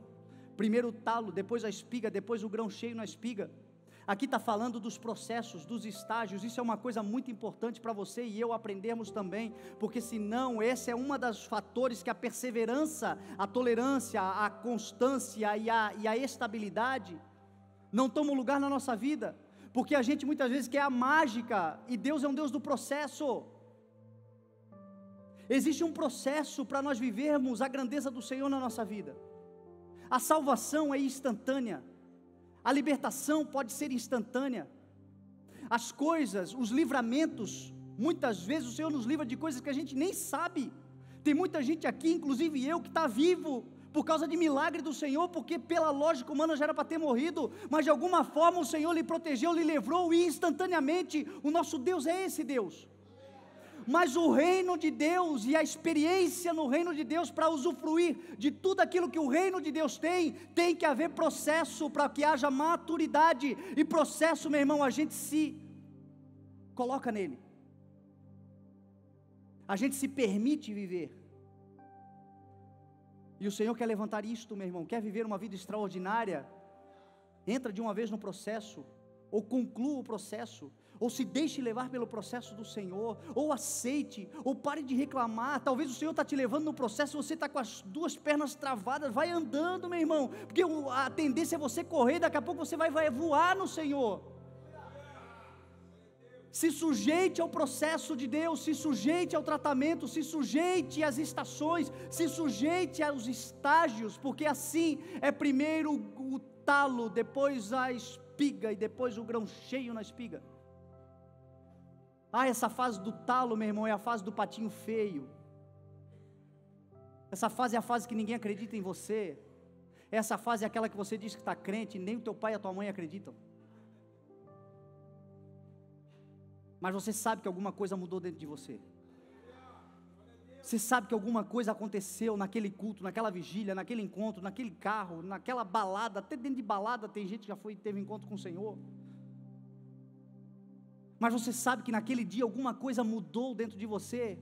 Primeiro o talo, depois a espiga, depois o grão cheio na espiga. Aqui está falando dos processos, dos estágios. Isso é uma coisa muito importante para você e eu aprendermos também, porque senão esse é um dos fatores que a perseverança, a tolerância, a constância e a estabilidade não tomam lugar na nossa vida, porque a gente muitas vezes quer a mágica, e Deus é um Deus do processo. Existe um processo para nós vivermos a grandeza do Senhor na nossa vida. A salvação é instantânea, a libertação pode ser instantânea, as coisas, os livramentos, muitas vezes o Senhor nos livra de coisas que a gente nem sabe. Tem muita gente aqui, inclusive eu, que está vivo por causa de milagre do Senhor, porque pela lógica humana já era para ter morrido, mas de alguma forma o Senhor lhe protegeu, lhe livrou, e instantaneamente. O nosso Deus é esse Deus. Mas o reino de Deus e a experiência no reino de Deus, para usufruir de tudo aquilo que o reino de Deus tem que haver processo para que haja maturidade. E processo, meu irmão, a gente se coloca nele, a gente se permite viver. E o Senhor quer levantar isto, meu irmão. Quer viver uma vida extraordinária? Entra de uma vez no processo, ou conclua o processo, ou se deixe levar pelo processo do Senhor, ou aceite, ou pare de reclamar. Talvez o Senhor está te levando no processo, você está com as duas pernas travadas. Vai andando, meu irmão, porque a tendência é você correr, daqui a pouco você vai voar no Senhor. Se sujeite ao processo de Deus, se sujeite ao tratamento, se sujeite às estações, se sujeite aos estágios, porque assim é primeiro o talo, depois a espiga e depois o grão cheio na espiga. Essa fase do talo, meu irmão, é a fase do patinho feio. Essa fase é a fase que ninguém acredita em você. Essa fase é aquela que você diz que está crente e nem o teu pai e a tua mãe acreditam. Mas você sabe que alguma coisa mudou dentro de você. Você sabe que alguma coisa aconteceu naquele culto, naquela vigília, naquele encontro, naquele carro, naquela balada. Até dentro de balada tem gente que já teve encontro com o Senhor. Mas você sabe que naquele dia alguma coisa mudou dentro de você.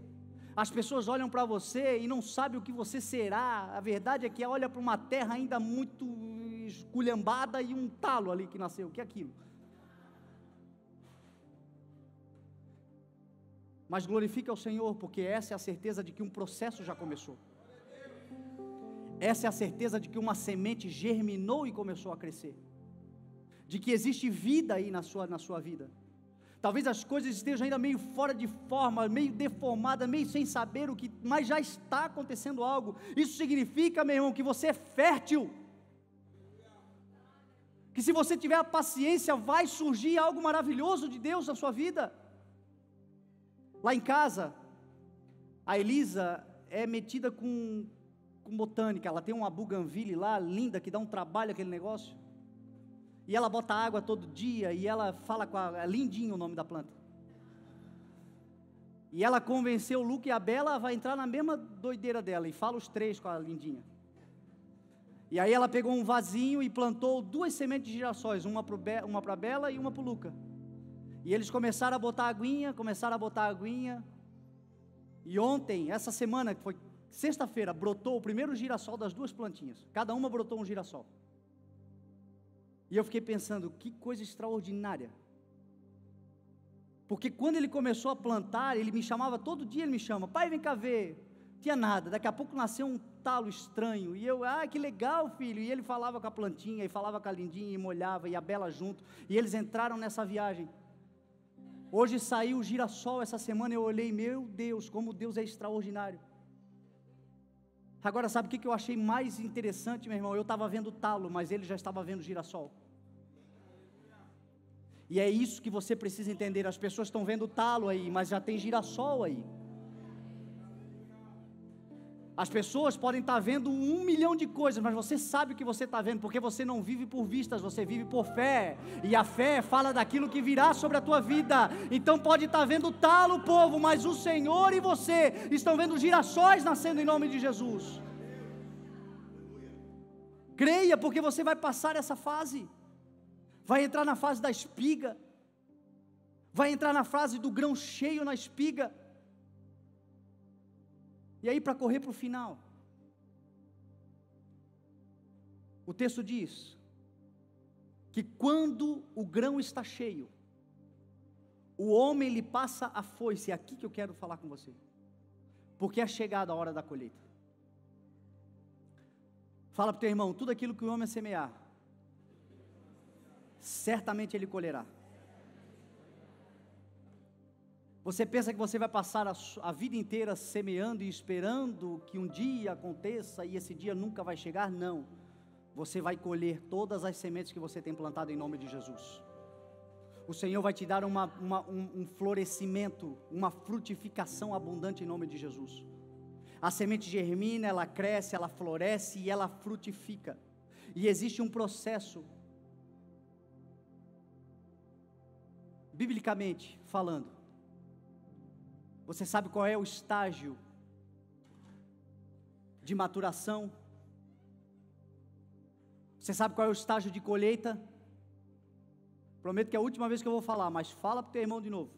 As pessoas olham para você e não sabem o que você será. A verdade é que olha para uma terra ainda muito esculhambada e um talo ali que nasceu. O que é aquilo? Mas glorifique ao Senhor, porque essa é a certeza de que um processo já começou. Essa é a certeza de que uma semente germinou e começou a crescer. De que existe vida aí na sua vida. Talvez as coisas estejam ainda meio fora de forma, meio deformada, meio sem saber o que, mas já está acontecendo algo. Isso significa, meu irmão, que você é fértil. Que se você tiver a paciência, vai surgir algo maravilhoso de Deus na sua vida. Lá em casa, a Elisa é metida com botânica. Ela tem uma bougainville lá, linda, que dá um trabalho aquele negócio. E ela bota água todo dia, e ela fala é lindinho o nome da planta. E ela convenceu o Luca e a Bela, vai entrar na mesma doideira dela, e fala os três com a lindinha. E aí ela pegou um vasinho e plantou 2 sementes de girassóis, uma para a Bela e uma para o Luca. E eles começaram a botar aguinha, e ontem, essa semana, que foi sexta-feira, brotou o primeiro girassol das 2 plantinhas, cada uma brotou um girassol. E eu fiquei pensando, que coisa extraordinária, porque quando ele começou a plantar, ele me chamava, todo dia ele me chama, pai vem cá ver, não tinha nada, daqui a pouco nasceu um talo estranho, e eu, que legal filho, e ele falava com a plantinha, e falava com a lindinha, e molhava, e a Bela junto, e eles entraram nessa viagem. Hoje saiu o girassol, essa semana eu olhei, meu Deus, como Deus é extraordinário. Agora sabe o que eu achei mais interessante, meu irmão? Eu estava vendo talo, mas ele já estava vendo girassol. E é isso que você precisa entender, as pessoas estão vendo talo aí, mas já tem girassol aí. As pessoas podem estar vendo 1 milhão de coisas, mas você sabe o que você está vendo, porque você não vive por vistas, você vive por fé, e a fé fala daquilo que virá sobre a tua vida. Então pode estar vendo talo, povo, mas o Senhor e você estão vendo girassóis nascendo em nome de Jesus. Creia, porque você vai passar essa fase, vai entrar na fase da espiga, vai entrar na fase do grão cheio na espiga. E aí, para correr para o final, o texto diz que quando o grão está cheio, o homem lhe passa a foice. É aqui que eu quero falar com você, porque é chegada a hora da colheita. Fala para o teu irmão: tudo aquilo que o homem semear, certamente ele colherá. Você pensa que você vai passar a vida inteira semeando e esperando que um dia aconteça e esse dia nunca vai chegar? Não. Você vai colher todas as sementes que você tem plantado em nome de Jesus. O Senhor vai te dar um florescimento, uma frutificação abundante em nome de Jesus. A semente germina, ela cresce, ela floresce e ela frutifica. E existe um processo, biblicamente falando. Você sabe qual é o estágio de maturação? Você sabe qual é o estágio de colheita? Prometo que é a última vez que eu vou falar, mas fala para o teu irmão de novo.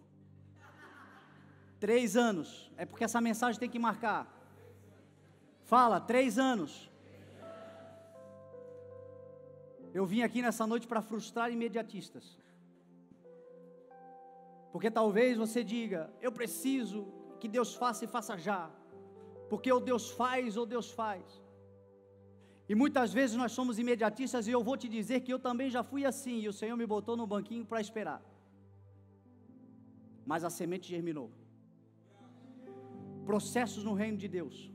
3 anos, é porque essa mensagem tem que marcar. Fala, 3 anos. Eu vim aqui nessa noite para frustrar imediatistas. Porque talvez você diga: eu preciso que Deus faça e faça já. Porque ou Deus faz ou Deus faz. E muitas vezes nós somos imediatistas, e eu vou te dizer que eu também já fui assim, e o Senhor me botou no banquinho para esperar. Mas a semente germinou. Processos no reino de Deus.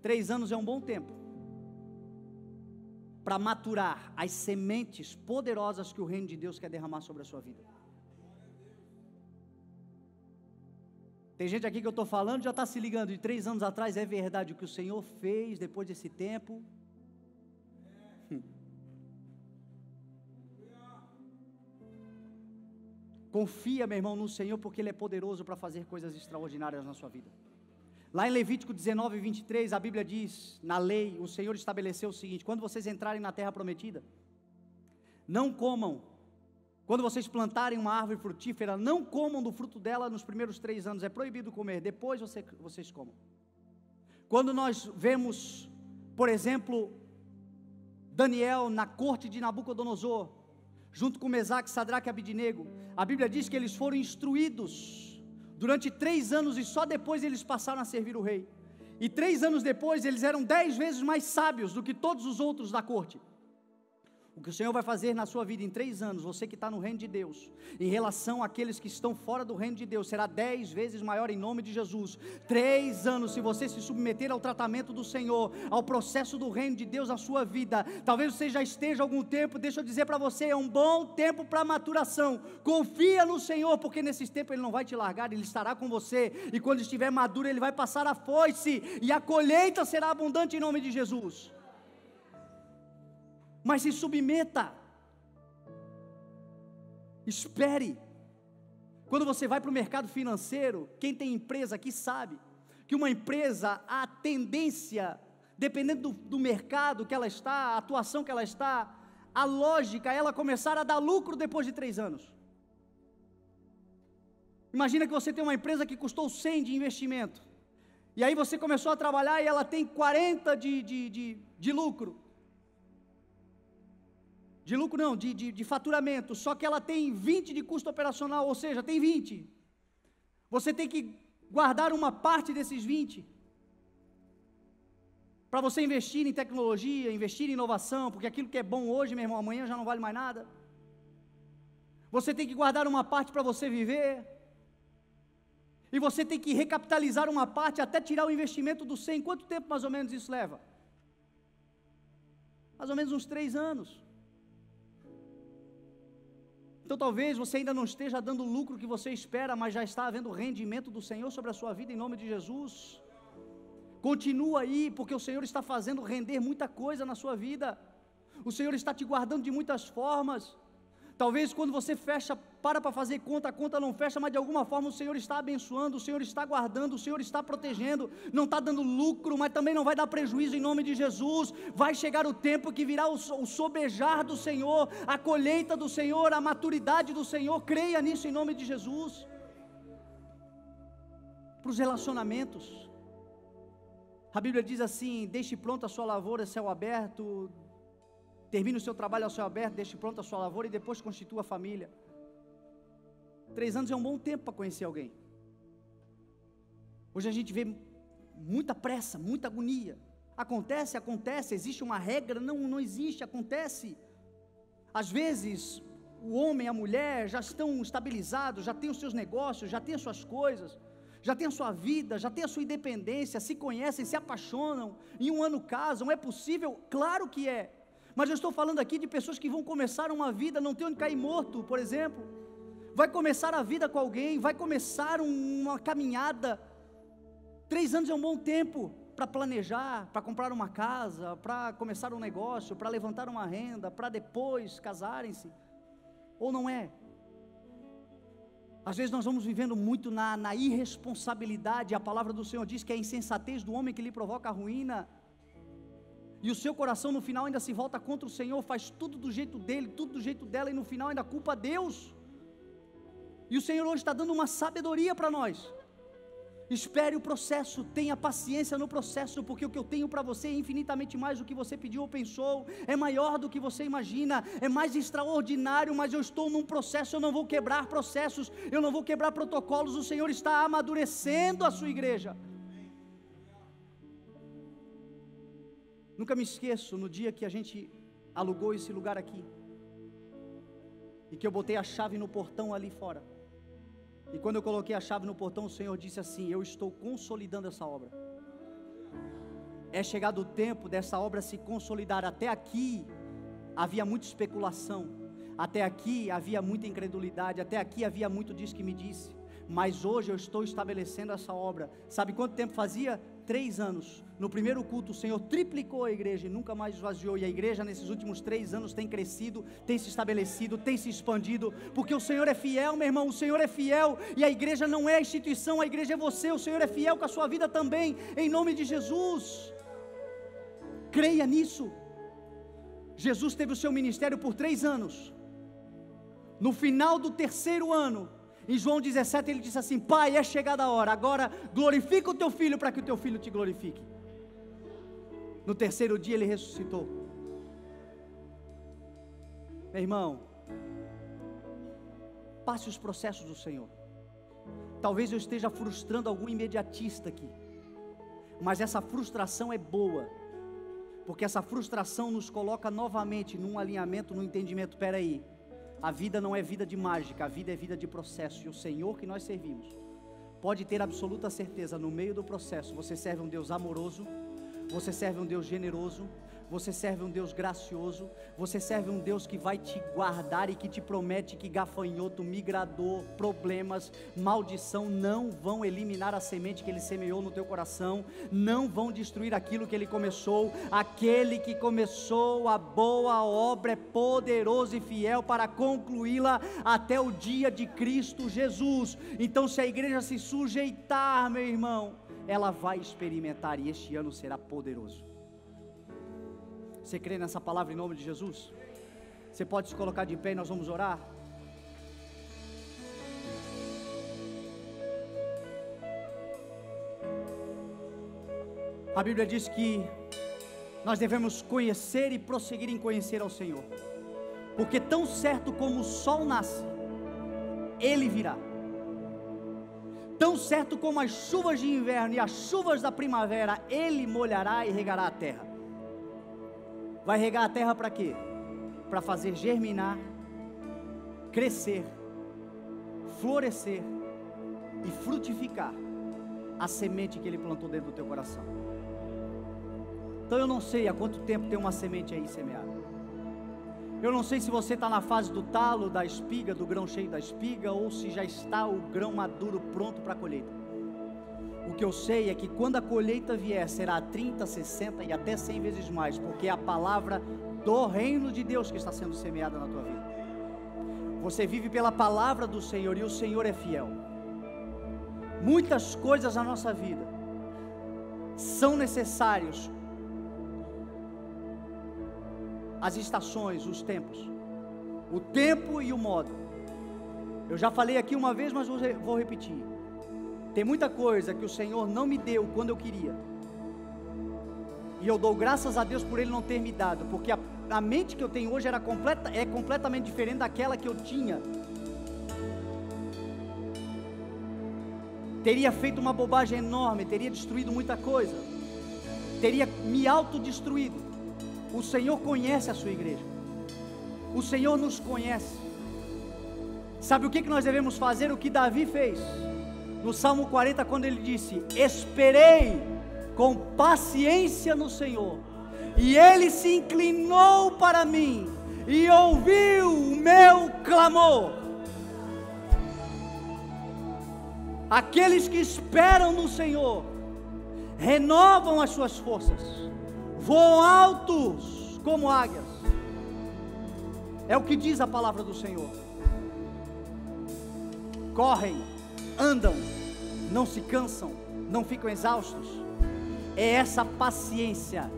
3 anos é um bom tempo para maturar as sementes poderosas que o reino de Deus quer derramar sobre a sua vida. Tem gente aqui que eu estou falando já está se ligando, de 3 anos atrás é verdade o que o Senhor fez depois desse tempo. Confia, meu irmão, no Senhor, porque Ele é poderoso para fazer coisas extraordinárias na sua vida. Lá em Levítico 19, 23, a Bíblia diz, na lei, o Senhor estabeleceu o seguinte: quando vocês entrarem na terra prometida, não comam. Quando vocês plantarem uma árvore frutífera, não comam do fruto dela nos primeiros 3 anos, é proibido comer, depois vocês comam. Quando nós vemos, por exemplo, Daniel na corte de Nabucodonosor, junto com Mesaque, Sadraque e Abidnego, a Bíblia diz que eles foram instruídos durante 3 anos e só depois eles passaram a servir o rei. E 3 anos depois eles eram 10 vezes mais sábios do que todos os outros da corte. O que o Senhor vai fazer na sua vida em 3 anos, você que está no reino de Deus, em relação àqueles que estão fora do reino de Deus, será 10 vezes maior em nome de Jesus. 3 anos, se você se submeter ao tratamento do Senhor, ao processo do reino de Deus na sua vida, talvez você já esteja há algum tempo, deixa eu dizer para você, é um bom tempo para maturação. Confia no Senhor, porque nesses tempos Ele não vai te largar, Ele estará com você, e quando estiver maduro Ele vai passar a foice, e a colheita será abundante em nome de Jesus. Mas se submeta, espere. Quando você vai para o mercado financeiro, quem tem empresa aqui sabe, que uma empresa, a tendência, dependendo do mercado que ela está, a atuação que ela está, a lógica é ela começar a dar lucro depois de 3 anos. Imagina que você tem uma empresa que custou 100 de investimento, e aí você começou a trabalhar e ela tem 40 de lucro. De lucro não, de faturamento, só que ela tem 20 de custo operacional, ou seja, tem 20. Você tem que guardar uma parte desses 20, para você investir em tecnologia, investir em inovação, porque aquilo que é bom hoje, meu irmão, amanhã já não vale mais nada. Você tem que guardar uma parte para você viver, e você tem que recapitalizar uma parte até tirar o investimento do 100, quanto tempo mais ou menos isso leva? Mais ou menos uns 3 anos. Então talvez você ainda não esteja dando o lucro que você espera, mas já está havendo rendimento do Senhor sobre a sua vida em nome de Jesus. Continua aí, porque o Senhor está fazendo render muita coisa na sua vida. O Senhor está te guardando de muitas formas. Talvez quando você fecha para fazer conta, a conta não fecha, mas de alguma forma o Senhor está abençoando, o Senhor está guardando, o Senhor está protegendo, não está dando lucro, mas também não vai dar prejuízo em nome de Jesus. Vai chegar o tempo que virá o sobejar do Senhor, a colheita do Senhor, a maturidade do Senhor. Creia nisso em nome de Jesus. Para os relacionamentos, a Bíblia diz assim: deixe pronta a sua lavoura, céu aberto. Termine o seu trabalho ao céu aberto, deixe pronta a sua lavoura e depois constitua a família. 3 anos é um bom tempo para conhecer alguém. Hoje a gente vê muita pressa, muita agonia. Acontece, existe uma regra? Não existe, acontece. Às vezes, o homem e a mulher já estão estabilizados, já têm os seus negócios, já têm as suas coisas, já têm a sua vida, já têm a sua independência, se conhecem, se apaixonam, em um ano casam. É possível? Claro que é. Mas eu estou falando aqui de pessoas que vão começar uma vida, não tem onde cair morto, por exemplo. Vai começar a vida com alguém, vai começar uma caminhada. 3 anos é um bom tempo para planejar, para comprar uma casa, para começar um negócio, para levantar uma renda, para depois casarem-se. Ou não é? Às vezes nós vamos vivendo muito na irresponsabilidade. A palavra do Senhor diz que é a insensatez do homem que lhe provoca a ruína. E o seu coração no final ainda se volta contra o Senhor, faz tudo do jeito dele, tudo do jeito dela, e no final ainda culpa Deus. E o Senhor hoje está dando uma sabedoria para nós. Espere o processo, tenha paciência no processo, porque o que eu tenho para você é infinitamente mais do que você pediu ou pensou, é maior do que você imagina, é mais extraordinário, mas eu estou num processo, eu não vou quebrar processos, eu não vou quebrar protocolos. O Senhor está amadurecendo a sua igreja. Nunca me esqueço, no dia que a gente alugou esse lugar aqui, e que eu botei a chave no portão ali fora, e quando eu coloquei a chave no portão, o Senhor disse assim: eu estou consolidando essa obra. É chegado o tempo dessa obra se consolidar. Até aqui havia muita especulação, até aqui havia muita incredulidade, até aqui havia muito diz que me disse, mas hoje eu estou estabelecendo essa obra. Sabe quanto tempo fazia? 3 anos. No primeiro culto o Senhor triplicou a igreja e nunca mais esvaziou, e a igreja nesses últimos 3 anos tem crescido, tem se estabelecido, tem se expandido, porque o Senhor é fiel, meu irmão. O Senhor é fiel, e a igreja não é a instituição, a igreja é você. O Senhor é fiel com a sua vida também, em nome de Jesus. Creia nisso. Jesus teve o seu ministério por 3 anos. No final do 3º ano, em João 17 ele disse assim: Pai, é chegada a hora, agora glorifica o teu filho, para que o teu filho te glorifique. No 3º dia ele ressuscitou. Meu irmão, passe os processos do Senhor. Talvez eu esteja frustrando algum imediatista aqui, mas essa frustração é boa, porque essa frustração nos coloca novamente num alinhamento, num entendimento. Espera aí, a vida não é vida de mágica, a vida é vida de processo, e o Senhor que nós servimos, pode ter absoluta certeza, no meio do processo, você serve um Deus amoroso, você serve um Deus generoso, você serve um Deus gracioso, você serve um Deus que vai te guardar e que te promete que gafanhoto, migrador, problemas, maldição não vão eliminar a semente que Ele semeou no teu coração, não vão destruir aquilo que Ele começou. Aquele que começou a boa obra é poderoso e fiel para concluí-la até o dia de Cristo Jesus. Então, se a igreja se sujeitar, meu irmão, ela vai experimentar, e este ano será poderoso. Você crê nessa palavra em nome de Jesus? Você pode se colocar de pé e nós vamos orar? A Bíblia diz que nós devemos conhecer e prosseguir em conhecer ao Senhor, porque tão certo como o sol nasce, Ele virá. Tão certo como as chuvas de inverno e as chuvas da primavera, Ele molhará e regará a terra. Vai regar a terra para quê? Para fazer germinar, crescer, florescer e frutificar a semente que Ele plantou dentro do teu coração. Então eu não sei há quanto tempo tem uma semente aí semeada. Eu não sei se você está na fase do talo, da espiga, do grão cheio da espiga, ou se já está o grão maduro pronto para a colheita. O que eu sei é que quando a colheita vier, será 30, 60 e até 100 vezes mais, porque é a palavra do reino de Deus que está sendo semeada na tua vida. Você vive pela palavra do Senhor e o Senhor é fiel. Muitas coisas na nossa vida são necessários. As estações, os tempos. O tempo e o modo. Eu já falei aqui uma vez, mas vou repetir. Tem muita coisa que o Senhor não me deu quando eu queria. E eu dou graças a Deus por Ele não ter me dado, porque a mente que eu tenho hoje é completamente diferente daquela que eu tinha. Teria feito uma bobagem enorme, teria destruído muita coisa, teria me autodestruído. O Senhor conhece a sua igreja, o Senhor nos conhece. Sabe o que nós devemos fazer? O que Davi fez no Salmo 40, quando ele disse: esperei com paciência no Senhor, e Ele se inclinou para mim, e ouviu o meu clamor. Aqueles que esperam no Senhor, renovam as suas forças, voam altos como águias, é o que diz a palavra do Senhor. Correm, andam, não se cansam, não ficam exaustos. É essa paciência,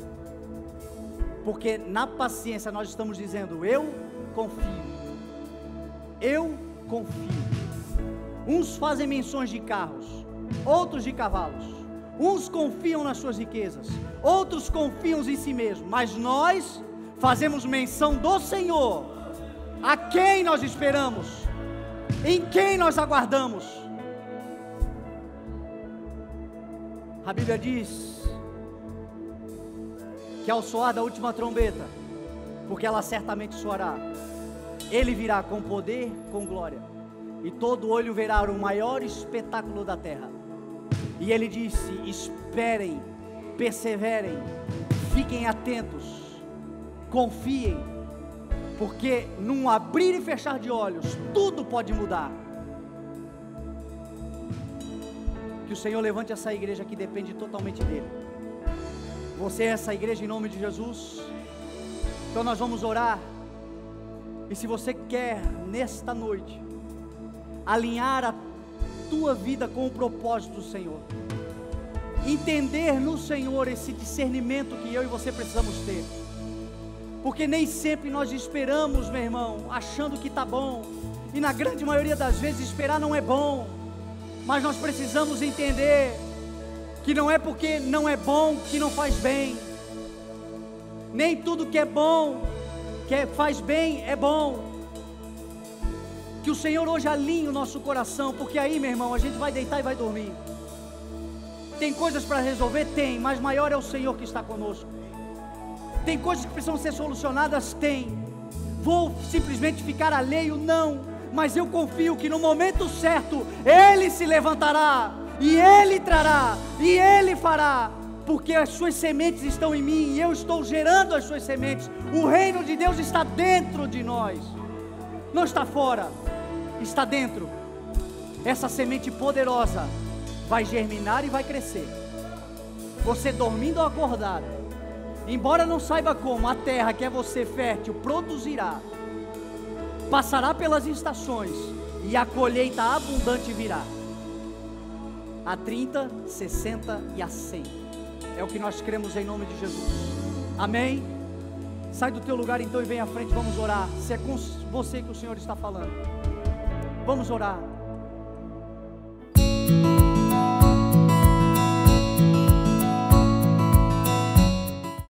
porque na paciência nós estamos dizendo: eu confio, eu confio. Uns fazem menções de carros, outros de cavalos, uns confiam nas suas riquezas, outros confiam em si mesmos, mas nós fazemos menção do Senhor, a quem nós esperamos, em quem nós aguardamos. A Bíblia diz que ao soar da última trombeta, porque ela certamente soará, Ele virá com poder, com glória, e todo olho verá o maior espetáculo da terra. E Ele disse: esperem, perseverem, fiquem atentos, confiem, porque num abrir e fechar de olhos, tudo pode mudar. Que o Senhor levante essa igreja que depende totalmente dEle. Você é essa igreja em nome de Jesus. Então nós vamos orar. E se você quer nesta noite alinhar a tua vida com o propósito do Senhor, entender no Senhor esse discernimento que eu e você precisamos ter, porque nem sempre nós esperamos, meu irmão, achando que está bom, e na grande maioria das vezes esperar não é bom. Mas nós precisamos entender que não é porque não é bom que não faz bem. Nem tudo que é bom, que faz bem, é bom. Que o Senhor hoje alinhe o nosso coração, porque aí, meu irmão, a gente vai deitar e vai dormir. Tem coisas para resolver? Tem, mas maior é o Senhor que está conosco. Tem coisas que precisam ser solucionadas? Tem. Vou simplesmente ficar alheio? Não. Mas eu confio que no momento certo, Ele se levantará, e Ele trará, e Ele fará, porque as suas sementes estão em mim, e eu estou gerando as suas sementes. O reino de Deus está dentro de nós, não está fora, está dentro. Essa semente poderosa vai germinar e vai crescer. Você dormindo ou acordado, embora não saiba como, a terra que é você fértil produzirá, passará pelas estações, e a colheita abundante virá, a 30, 60 e a 100, é o que nós cremos em nome de Jesus, amém? Sai do teu lugar então e vem à frente, vamos orar. Se é com você que o Senhor está falando, vamos orar.